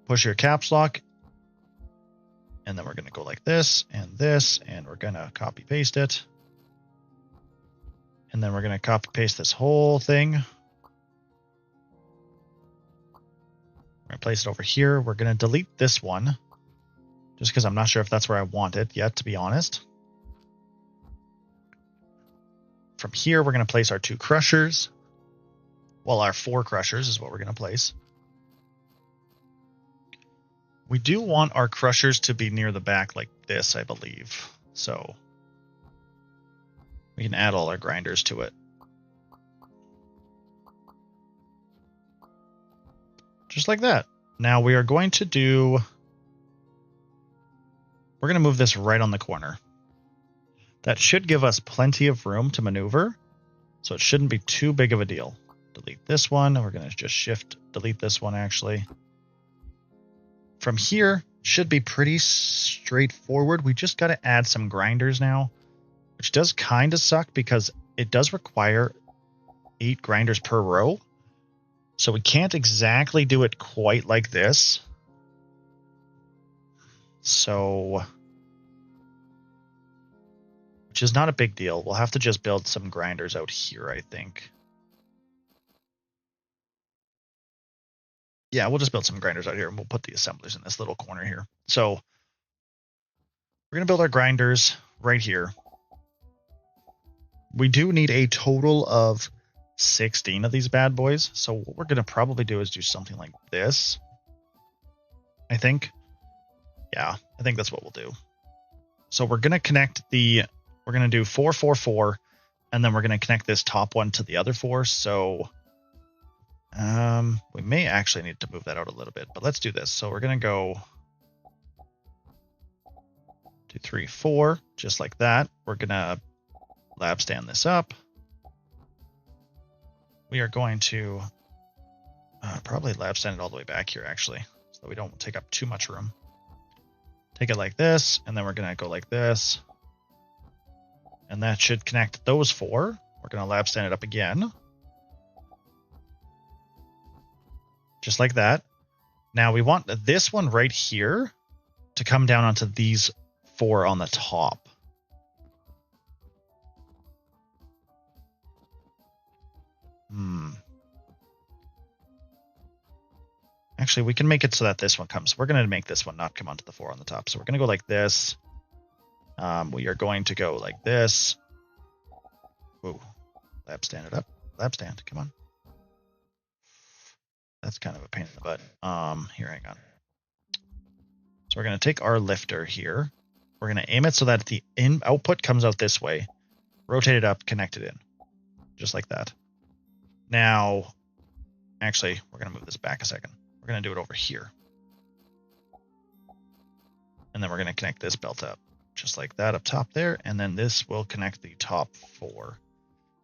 Speaker 1: Push your caps lock. And then we're going to go like this, and we're going to copy paste it. And then we're going to copy paste this whole thing. We're going to place it over here. We're going to delete this one, just because I'm not sure if that's where I want it yet, to be honest. From here, we're going to place our 2 crushers. Well, our 4 crushers is what we're going to place. We do want our crushers to be near the back like this, I believe. So we can add all our grinders to it. Just like that. Now we are going to do... We're going to move this right on the corner. That should give us plenty of room to maneuver, so it shouldn't be too big of a deal. Delete this one. We're going to just shift delete this one, actually. From here, should be pretty straightforward. We just got to add some grinders now, which does kind of suck because it does require 8 grinders per row. So we can't exactly do it quite like this. So, which is not a big deal. We'll have to just build some grinders out here, I think. Yeah, we'll just build some grinders out here, and we'll put the assemblers in this little corner here. So we're going to build our grinders right here. We do need a total of 16 of these bad boys. So what we're going to probably do is do something like this, I think. Yeah, I think that's what we'll do. So we're going to connect we're going to do 4, 4, 4, and then we're going to connect this top one to the other 4. So we may actually need to move that out a little bit, but let's do this. So we're going to go 2, 3, 4, just like that. We're going to lab stand this up. We are going to probably lab stand it all the way back here, actually, so that we don't take up too much room. Take it like this, and then we're going to go like this. And that should connect those 4. We're going to lab stand it up again. Just like that. Now we want this one right here to come down onto these 4 on the top. Actually, we can make it so that this one comes. We're going to make this one not come onto the 4 on the top. So we're going to go like this. We are going to go like this. Whoa. Lab stand it up. Lab stand. Come on. That's kind of a pain in the butt. Here, hang on. So we're going to take our lifter here. We're going to aim it so that the output comes out this way. Rotate it up, connect it in. Just like that. Now, actually, we're going to move this back a second. We're going to do it over here. And then we're going to connect this belt up. Just like that up top there. And then this will connect the top 4.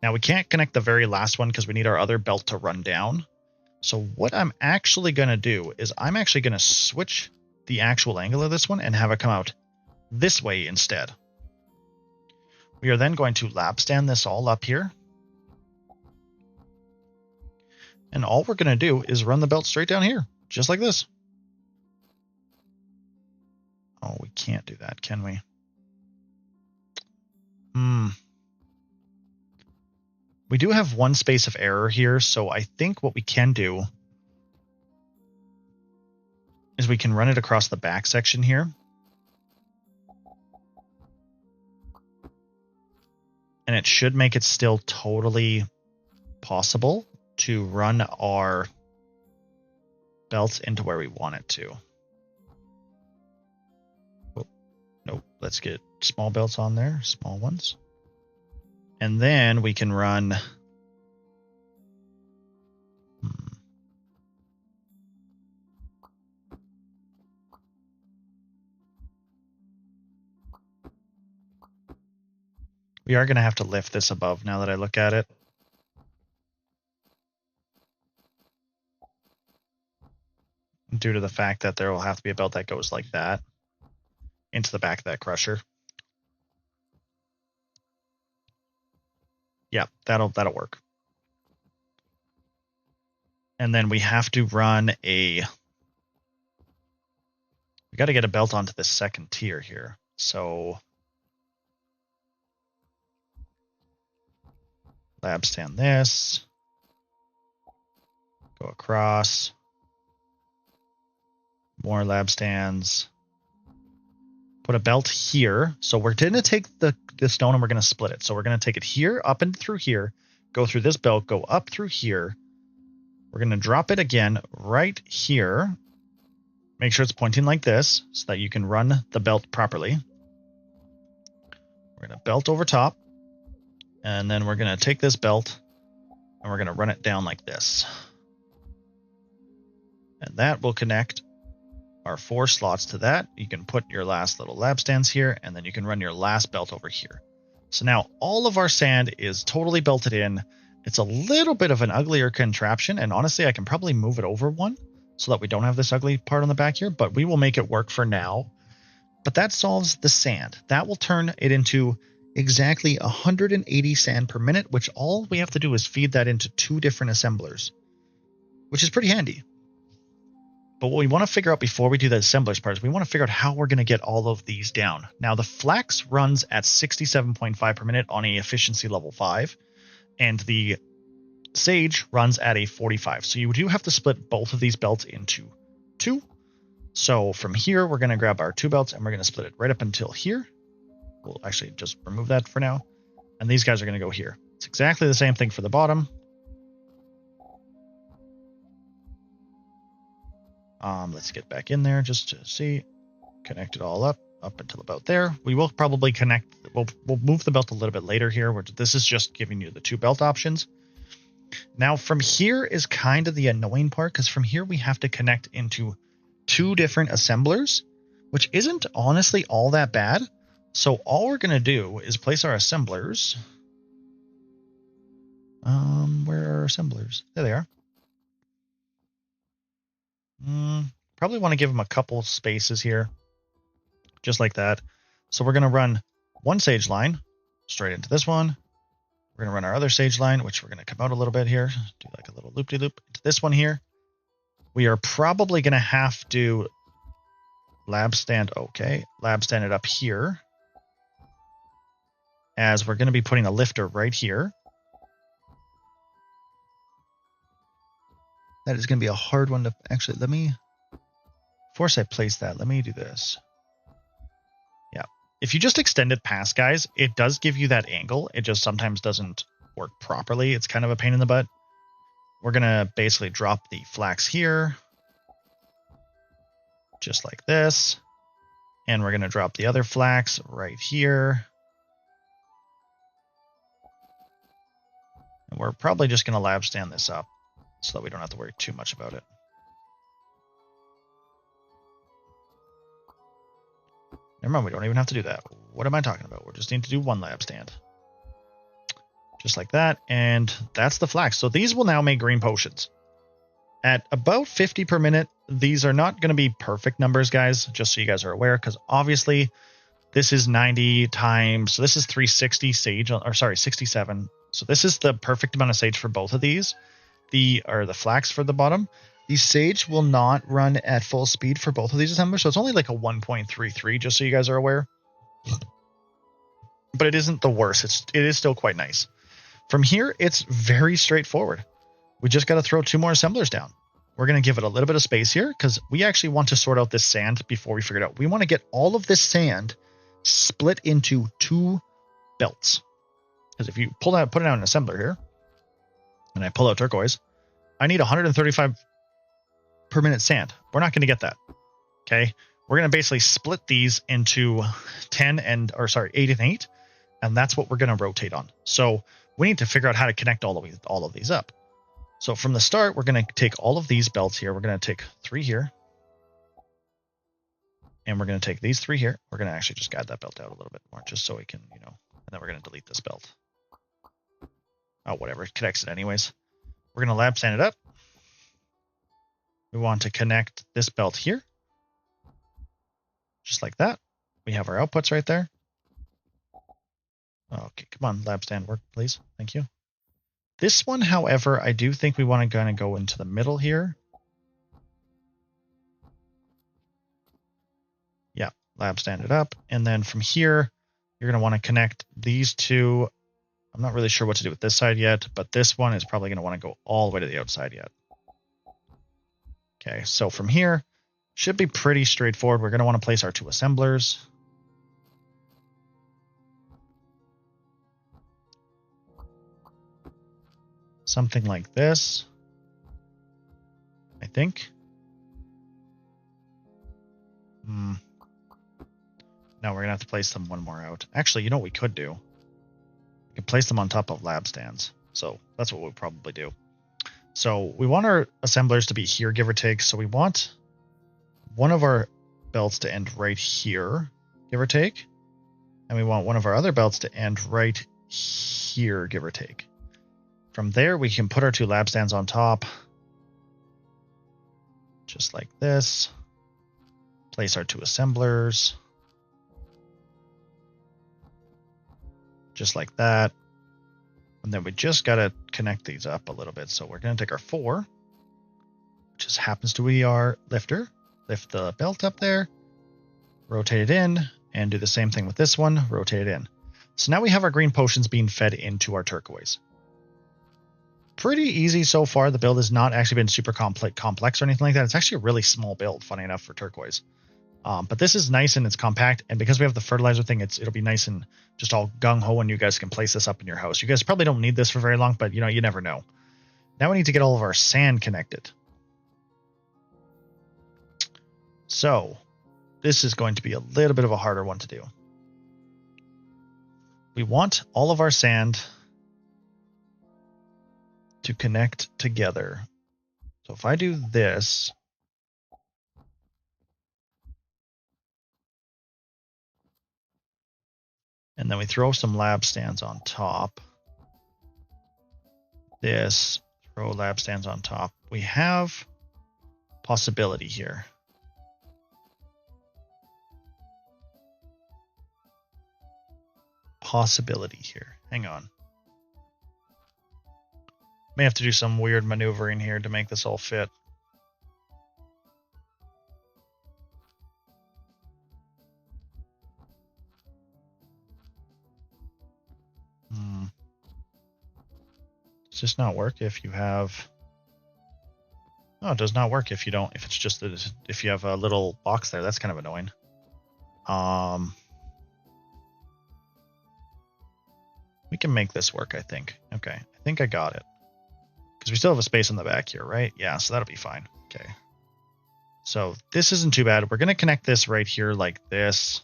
Speaker 1: Now, we can't connect the very last one because we need our other belt to run down. So what I'm actually going to do is I'm actually going to switch the actual angle of this one and have it come out this way instead. We are then going to lab stand this all up here. And all we're going to do is run the belt straight down here, just like this. Oh, we can't do that, can we? We do have 1 space of error here, so I think what we can do is we can run it across the back section here. And it should make it still totally possible to run our belts into where we want it to. Oh, nope, let's get small belts on there, small ones. And then we can run... We are going to have to lift this above now that I look at it. Due to the fact that there will have to be a belt that goes like that into the back of that crusher. Yeah, that'll work. And then we have to run we got to get a belt onto the second tier here. So lab stand this, go across, more lab stands, put a belt here. So we're going to take the stone and we're going to split it. So we're going to take it here, up and through here, go through this belt, go up through here, We're going to drop it again right here. Make sure it's pointing like this so that you can run the belt properly. We're going to belt over top. And then we're going to take this belt and we're going to run it down like this. And that will connect our 4 slots to that. You can put your last little lab stands here, and then you can run your last belt over here. So now all of our sand is totally belted in. It's a little bit of an uglier contraption, and honestly, I can probably move it over one so that we don't have this ugly part on the back here, but we will make it work for now. But that solves the sand. That will turn it into exactly 180 sand per minute, which all we have to do is feed that into 2 different assemblers, which is pretty handy. But what we want to figure out before we do the assemblers part is we want to figure out how we're going to get all of these down. Now, the flax runs at 67.5 per minute on a efficiency level 5, and the sage runs at a 45. So you do have to split both of these belts into 2. So from here, we're going to grab our 2 belts and we're going to split it right up until here. We'll actually just remove that for now. And these guys are going to go here. It's exactly the same thing for the bottom. Let's get back in there just to see. Connect it all up until about there. We will probably connect. We'll move the belt a little bit later here. This is just giving you the 2 belt options. Now from here is kind of the annoying part, because from here we have to connect into 2 different assemblers, which isn't honestly all that bad. So all we're going to do is place our assemblers. Where are our assemblers? There they are. Probably want to give them a couple spaces here, just like that. So we're going to run 1 sage line straight into this one. We're going to run our other sage line, which we're going to come out a little bit here, do like a little loop-de-loop into this one here. We are probably going to have to lab stand it up here, as we're going to be putting a lifter right here. That is going to be a hard one to actually, before I place that, let me do this. Yeah. If you just extend it past, guys, it does give you that angle. It just sometimes doesn't work properly. It's kind of a pain in the butt. We're going to basically drop the flax here, just like this. And we're going to drop the other flax right here. And we're probably just going to lab stand this up so that we don't have to worry too much about it. Never mind, we don't even have to do that. What am I talking about? We just need to do 1 lab stand. Just like that, and that's the flax. So these will now make green potions. At about 50 per minute, these are not going to be perfect numbers, guys, just so you guys are aware, because obviously this is 90 times, so this is 360 sage, or sorry, 67. So this is the perfect amount of sage for both of these. The flax for the bottom. The sage will not run at full speed for both of these assemblers, so it's only like a 1.33, just so you guys are aware. But it isn't the worst. It is still quite nice. From here, it's very straightforward. We just got to throw 2 more assemblers down. We're going to give it a little bit of space here, because we actually want to sort out this sand before we figure it out. We want to get all of this sand split into 2 belts. Because if you put it out in an assembler here, and I pull out turquoise, I need 135 per minute sand. We're not going to get that. Okay. We're going to basically split these into 8 and 8, and that's what we're going to rotate on. So we need to figure out how to connect all of these up. So from the start, we're going to take all of these belts here. We're going to take 3 here, and we're going to take these 3 here. We're going to actually just guide that belt out a little bit more, just so we can, and then we're going to delete this belt. Oh, whatever. It connects it anyways. We're going to lab stand it up. We want to connect this belt here. Just like that. We have our outputs right there. Okay, come on, lab stand work, please. Thank you. This one, however, I do think we want to kind of go into the middle here. Yeah, lab stand it up. And then from here, you're going to want to connect these 2. I'm not really sure what to do with this side yet, but this one is probably going to want to go all the way to the outside yet. Okay, so from here, should be pretty straightforward. We're going to want to place our 2 assemblers. Something like this. I think. Now we're going to have to place them one more out. Actually, you know what we could do? We could place them on top of lab stands. So that's what we'll probably do. So we want our assemblers to be here, give or take. So we want one of our belts to end right here, give or take. And we want one of our other belts to end right here, give or take. From there, we can put our 2 lab stands on top. Just like this. Place our 2 assemblers. Just like that. And then we just got to connect these up a little bit. So we're going to take our 4, which just happens to be our lifter. Lift the belt up there. Rotate it in. And do the same thing with this one. Rotate it in. So now we have our green potions being fed into our turquoise. Pretty easy so far. The build has not actually been super complex or anything like that. It's actually a really small build, funny enough, for turquoise. But this is nice and it's compact, and because we have the fertilizer thing, it'll be nice and just all gung-ho, and you guys can place this up in your house. You guys probably don't need this for very long, but you never know. Now we need to get all of our sand connected. So this is going to be a little bit of a harder one to do. We want all of our sand to connect together. So if I do this, and then we throw some lab stands on top. This, throw lab stands on top. We have possibility here. Possibility here. Hang on. May have to do some weird maneuvering here to make this all fit. Does this not work if you have... No, it does not work if you don't... If it's just... If you have a little box there, that's kind of annoying. We can make this work, I think. Okay, I think I got it. Because we still have a space in the back here, right? Yeah, so that'll be fine. Okay. So this isn't too bad. We're going to connect this right here like this.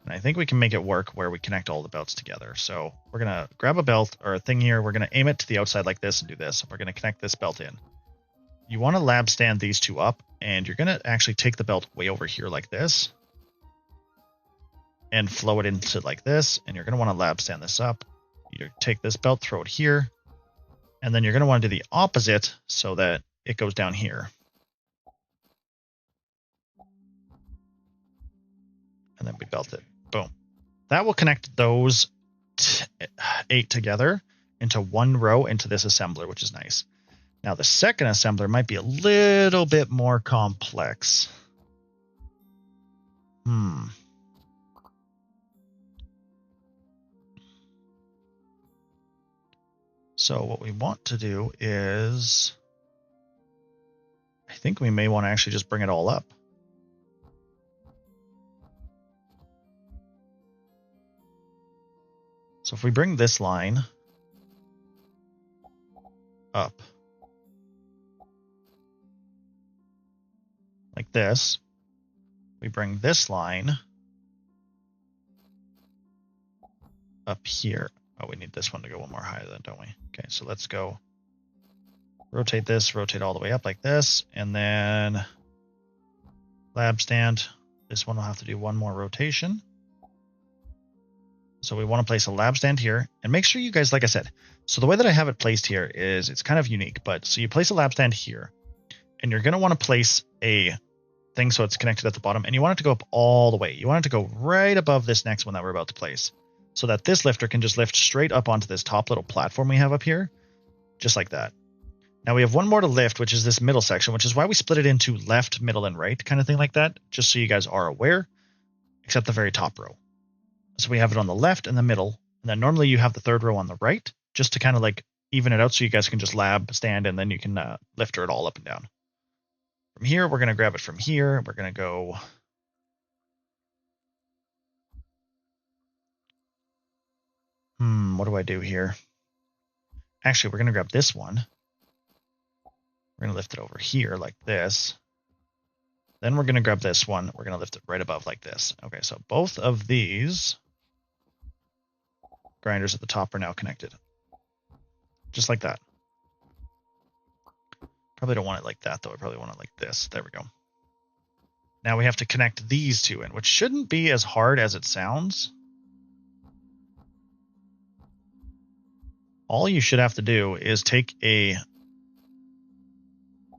Speaker 1: And I think we can make it work where we connect all the belts together. So we're going to grab a belt or a thing here. We're going to aim it to the outside like this and do this. We're going to connect this belt in. You want to lab stand these 2 up, and you're going to actually take the belt way over here like this and flow it into like this. And you're going to want to lab stand this up. You take this belt, throw it here, and then you're going to want to do the opposite so that it goes down here. And then we belt it. Boom. That will connect those 8 together into one row into this assembler, which is nice. Now the second assembler might be a little bit more complex. So what we want to do is... I think we may want to actually just bring it all up. So if we bring this line up like this, we bring this line up here. Oh, we need this one to go one more higher then, don't we? Okay, so let's go rotate this, rotate all the way up like this, and then lab stand. This one will have to do one more rotation. So we want to place a lab stand here, and make sure you guys, like I said, so the way that I have it placed here is it's kind of unique, but so you place a lab stand here, and you're going to want to place a thing so it's connected at the bottom, and you want it to go up all the way. You want it to go right above this next one that we're about to place, so that this lifter can just lift straight up onto this top little platform we have up here, just like that. Now we have one more to lift, which is this middle section, which is why we split it into left, middle, and right kind of thing like that, just so you guys are aware, except the very top row. So we have it on the left and the middle, and then normally you have the third row on the right, just to kind of like even it out so you guys can just lab stand, and then you can lifter it all up and down. From here, we're going to grab it from here. We're going to go... what do I do here? Actually, we're going to grab this one. We're going to lift it over here like this. Then we're going to grab this one. We're going to lift it right above like this. Okay, so both of these grinders at the top are now connected. Just like that. Probably don't want it like that, though. I probably want it like this. There we go. Now we have to connect these two in, which shouldn't be as hard as it sounds. All you should have to do is take a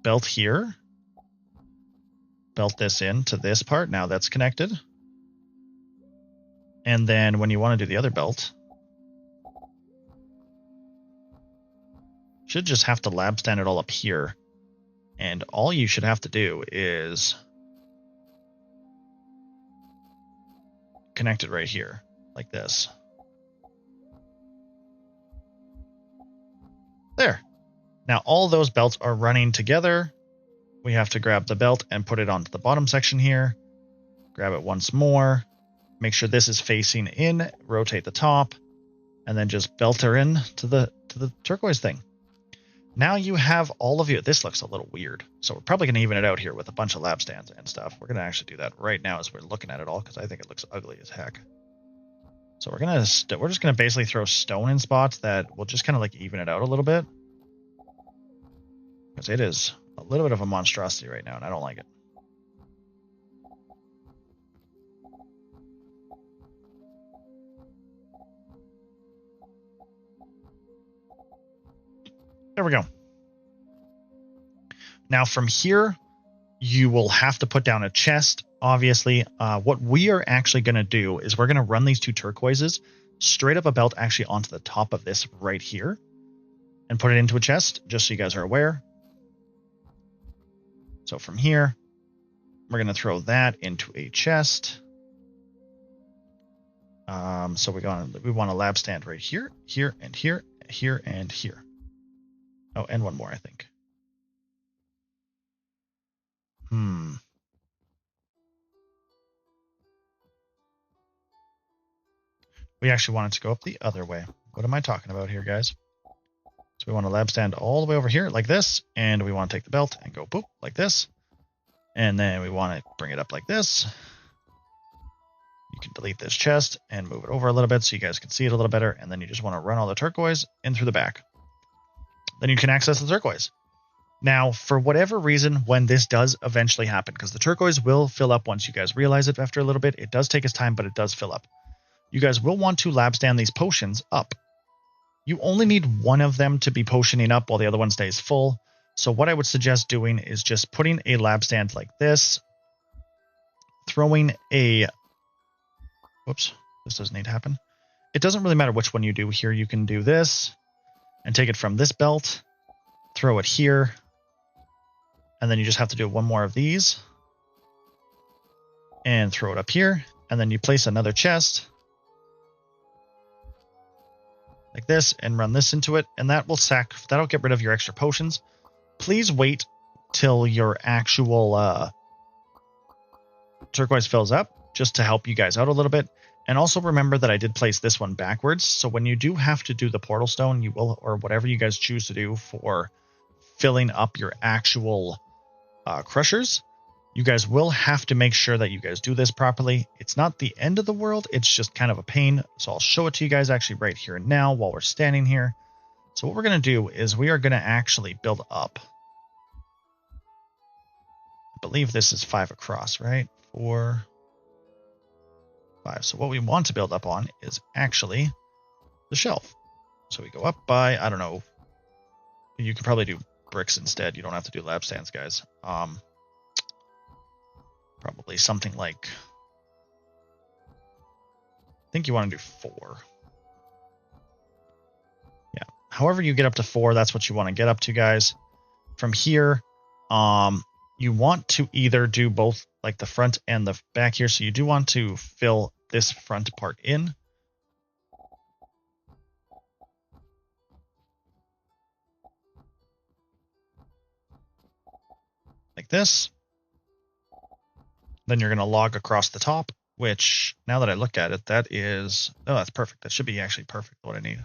Speaker 1: belt here, belt this in to this part. Now that's connected. And then when you want to do the other belt, should just have to lab stand it all up here. And all you should have to do is connect it right here, like this. There. Now all those belts are running together. We have to grab the belt and put it onto the bottom section here. Grab it once more. Make sure this is facing in. Rotate the top, and then just belt her in to the turquoise thing. Now you have all of you. This looks a little weird, so we're probably going to even it out here with a bunch of lab stands and stuff. We're going to actually do that right now as we're looking at it all, because I think it looks ugly as heck. So we're just going to basically throw stone in spots that will just kind of like even it out a little bit, because it is a little bit of a monstrosity right now, and I don't like it. There we go. Now from here, you will have to put down a chest. Obviously, what we are actually going to do is we're going to run these two turquoises straight up a belt actually onto the top of this right here and put it into a chest, just so you guys are aware. So from here, we're going to throw that into a chest. So we want a lab stand right here, here, and here, here, and here. Oh, and one more, I think. We actually want it to go up the other way. What am I talking about here, guys? So we want a lab stand all the way over here like this, and we want to take the belt and go boop like this. And then we want to bring it up like this. You can delete this chest and move it over a little bit so you guys can see it a little better. And then you just want to run all the turquoise in through the back. Then you can access the turquoise. Now, for whatever reason, when this does eventually happen, because the turquoise will fill up once you guys realize it after a little bit. It does take its time, but it does fill up. You guys will want to lab stand these potions up. You only need one of them to be potioning up while the other one stays full. So what I would suggest doing is just putting a lab stand like this, throwing a... Whoops, this doesn't need to happen. It doesn't really matter which one you do here. You can do this and take it from this belt, throw it here, and then you just have to do one more of these and throw it up here. And then you place another chest like this and run this into it, and that'll get rid of your extra potions. Please wait till your actual turquoise fills up, just to help you guys out a little bit. And also remember that I did place this one backwards, so when you do have to do the portal stone, you will, or whatever you guys choose to do for filling up your actual crushers, you guys will have to make sure that you guys do this properly. It's not the end of the world. It's just kind of a pain. So I'll show it to you guys actually right here and now while we're standing here. So what we're going to do is we are going to actually build up. I believe this is 5 across, right? 4, 5. So what we want to build up on is actually the shelf. So we go up by, I don't know. You could probably do bricks instead. You don't have to do lab stands, guys. Probably something like, I think you want to do 4. Yeah. However you get up to 4, that's what you want to get up to, guys. From here, you want to either do both like the front and the back here. So you do want to fill this front part in. Like this. Then you're going to log across the top, which now that I look at it, that is, oh, that's perfect. That should be actually perfect what I need.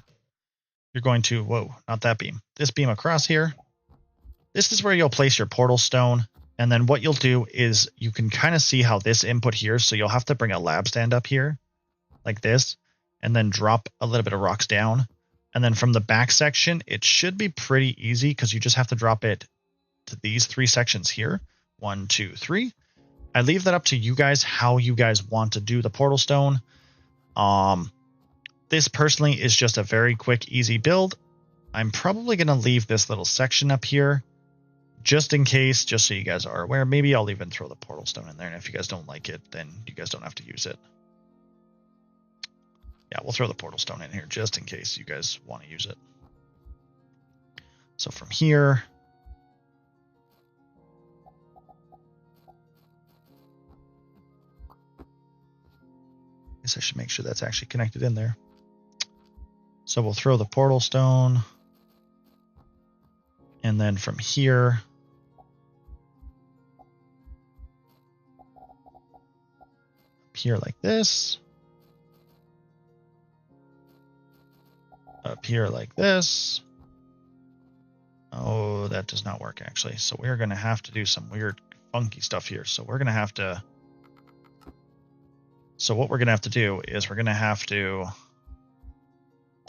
Speaker 1: You're going to, whoa, not that beam. This beam across here. This is where you'll place your portal stone. And then what you'll do is you can kind of see how this input here. So you'll have to bring a lab stand up here like this, and then drop a little bit of rocks down. And then from the back section, it should be pretty easy because you just have to drop it to these 3 sections here. 1, 2, 3. I leave that up to you guys, how you guys want to do the portal stone. This personally is just a very quick, easy build. I'm probably going to leave this little section up here just in case, just so you guys are aware. Maybe I'll even throw the portal stone in there. And if you guys don't like it, then you guys don't have to use it. Yeah, we'll throw the portal stone in here just in case you guys want to use it. So from here, I guess I should make sure that's actually connected in there. So we'll throw the portal stone. And then from here, up here like this. Up here like this. Oh, that does not work actually. So we're going to have to do some weird funky stuff here. So we're going to have to... So what we're going to have to do is we're going to have to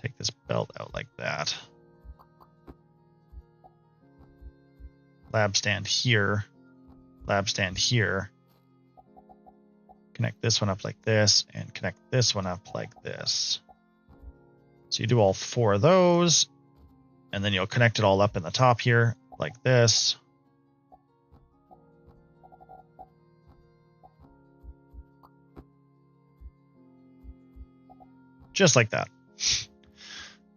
Speaker 1: take this belt out like that. Lab stand here. Lab stand here. Connect this one up like this and connect this one up like this. So you do all 4 of those, and then you'll connect it all up in the top here like this. Just like that.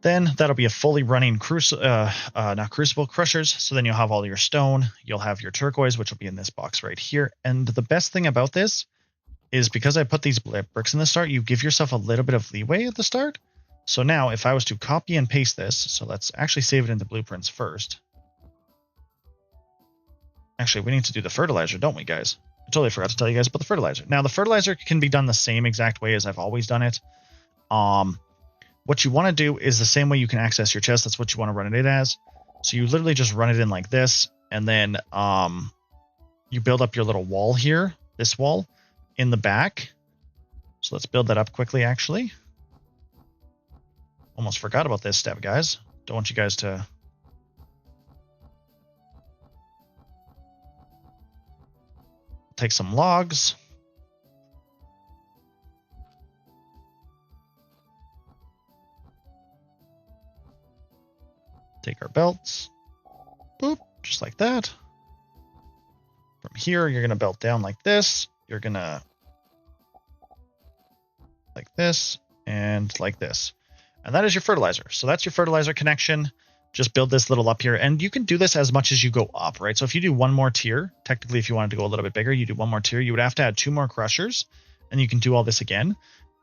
Speaker 1: Then that'll be a fully running not crucible, crushers. So then you'll have all your stone. You'll have your turquoise, which will be in this box right here. And the best thing about this is because I put these bricks in the start, you give yourself a little bit of leeway at the start. So now if I was to copy and paste this, so let's actually save it into blueprints first. Actually, we need to do the fertilizer, don't we, guys? I totally forgot to tell you guys about the fertilizer. Now, the fertilizer can be done the same exact way as I've always done it. What you want to do is the same way you can access your chest. That's what you want to run it in as. So you literally just run it in like this, and then you build up your little wall here, this wall, in the back. So let's build that up quickly, actually. Almost forgot about this step, guys. Don't want you guys to... Take some logs. Take our belts. Boop, just like that. From here, you're going to belt down like this. You're going to... like this, and like this. And that is your fertilizer. So that's your fertilizer connection. Just build this little up here. And you can do this as much as you go up, right? So if you do one more tier, technically if you wanted to go a little bit bigger, you do one more tier, you would have to add 2 more crushers, and you can do all this again.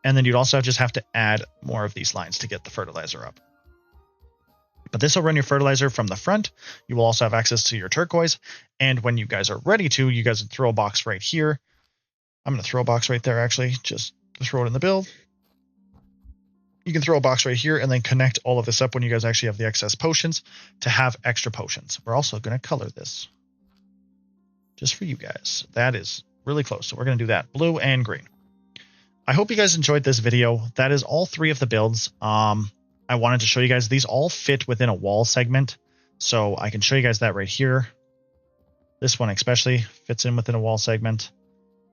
Speaker 1: And then you'd also just have to add more of these lines to get the fertilizer up. But this will run your fertilizer from the front. You will also have access to your turquoise. And when you guys are ready to, you guys would throw a box right here. I'm going to throw a box right there, actually. Just throw it in the build. You can throw a box right here and then connect all of this up when you guys actually have the excess potions to have extra potions. We're also going to color this just for you guys. That is really close. So we're going to do that, blue and green. I hope you guys enjoyed this video. That is all 3 of the builds. I wanted to show you guys these all fit within a wall segment. So I can show you guys that right here. This one especially fits in within a wall segment.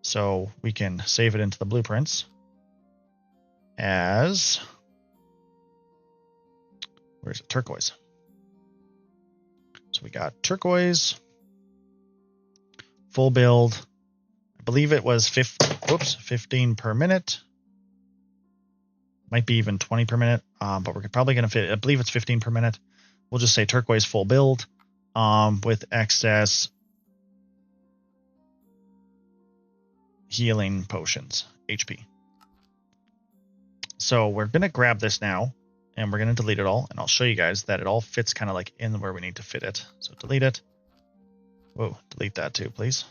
Speaker 1: So we can save it into the blueprints as... Where's it? Turquoise. So we got turquoise, full build. I believe it was 15 per minute. Might be even 20 per minute, but we're probably going to fit. I believe it's 15 per minute. We'll just say turquoise full build with excess healing potions, HP. So we're going to grab this now. And we're going to delete it all, and I'll show you guys that it all fits kind of like in where we need to fit it. So delete it. Whoa, delete that too, please.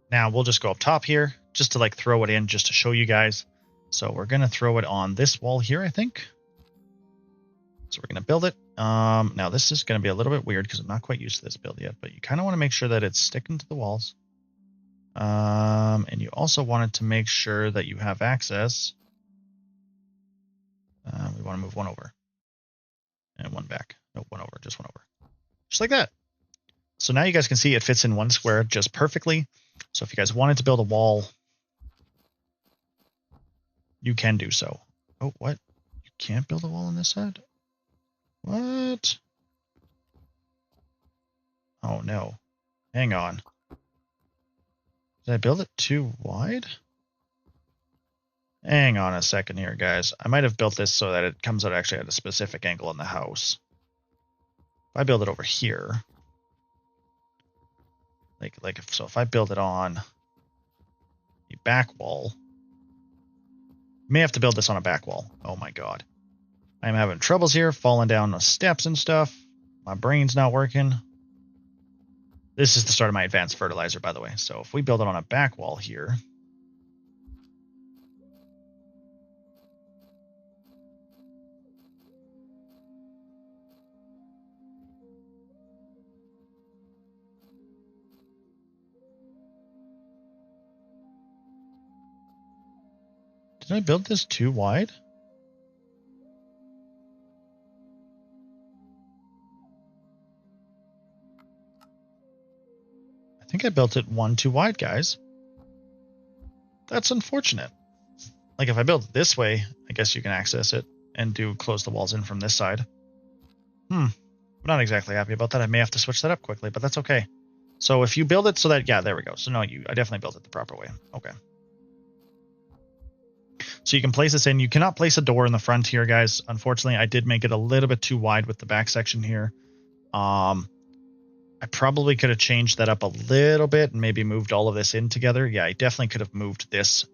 Speaker 1: Now we'll just go up top here just to like throw it in just to show you guys. So we're going to throw it on this wall here, I think. So we're going to build it. Now this is going to be a little bit weird because I'm not quite used to this build yet, but you kind of want to make sure that it's sticking to the walls. And you also wanted to make sure that you have access. We want to move one over and one back. No, one over, just one over. Just like that. So now you guys can see it fits in one square just perfectly. So if you guys wanted to build a wall, you can do so. Oh, what? You can't build a wall on this side? What? Oh, no. Hang on. Did I build it too wide? Hang on a second here, guys. I might have built this so that it comes out actually at a specific angle in the house. If I build it over here, if I build it on the back wall, may have to build this on a back wall. Oh my god. I'm having troubles here, falling down the steps and stuff. My brain's not working. This is the start of my advanced fertilizer, by the way. So if we build it on a back wall here, did I build this too wide? I think I built it one too wide, guys. That's unfortunate. Like if I build it this way, I guess you can access it and close the walls in from this side. I'm not exactly happy about that. I may have to switch that up quickly, but that's okay. So if you build it so that, yeah, there we go. So no, I definitely built it the proper way. Okay. So you can place this in. You cannot place a door in the front here, guys. Unfortunately, I did make it a little bit too wide with the back section here. I probably could have changed that up a little bit and maybe moved all of this in together. Yeah, I definitely could have moved this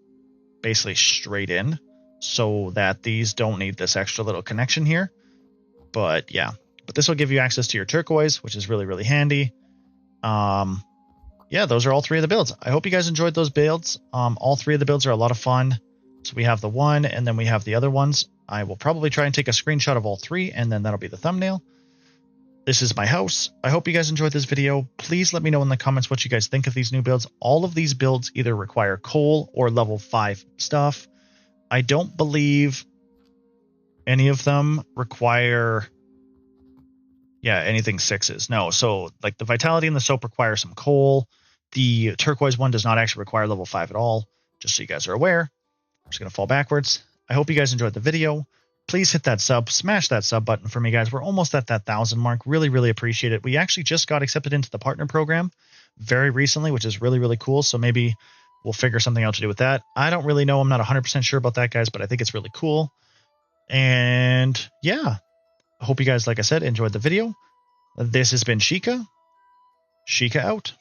Speaker 1: basically straight in so that these don't need this extra little connection here. But yeah, but this will give you access to your turquoise, which is really, really handy. Yeah, those are all three of the builds. I hope you guys enjoyed those builds. All three of the builds are a lot of fun. So we have the one and then we have the other ones. I will probably try and take a screenshot of all three and then that'll be the thumbnail. This is my house. I hope you guys enjoyed this video. Please let me know in the comments what you guys think of these new builds. All of these builds either require coal or level 5 stuff. I don't believe any of them require, anything 6s. No, so like the vitality and the soap require some coal. The turquoise one does not actually require level 5 at all, just so you guys are aware. I'm just going to fall backwards. I hope you guys enjoyed the video. Please hit that sub, smash that sub button for me, guys. We're almost at that 1,000 mark. Really, really appreciate it. We actually just got accepted into the partner program very recently, which is really, really cool. So maybe we'll figure something out to do with that. I don't really know. I'm not 100% sure about that, guys, but I think it's really cool. And yeah, I hope you guys, like I said, enjoyed the video. This has been Sheikah. Sheikah out.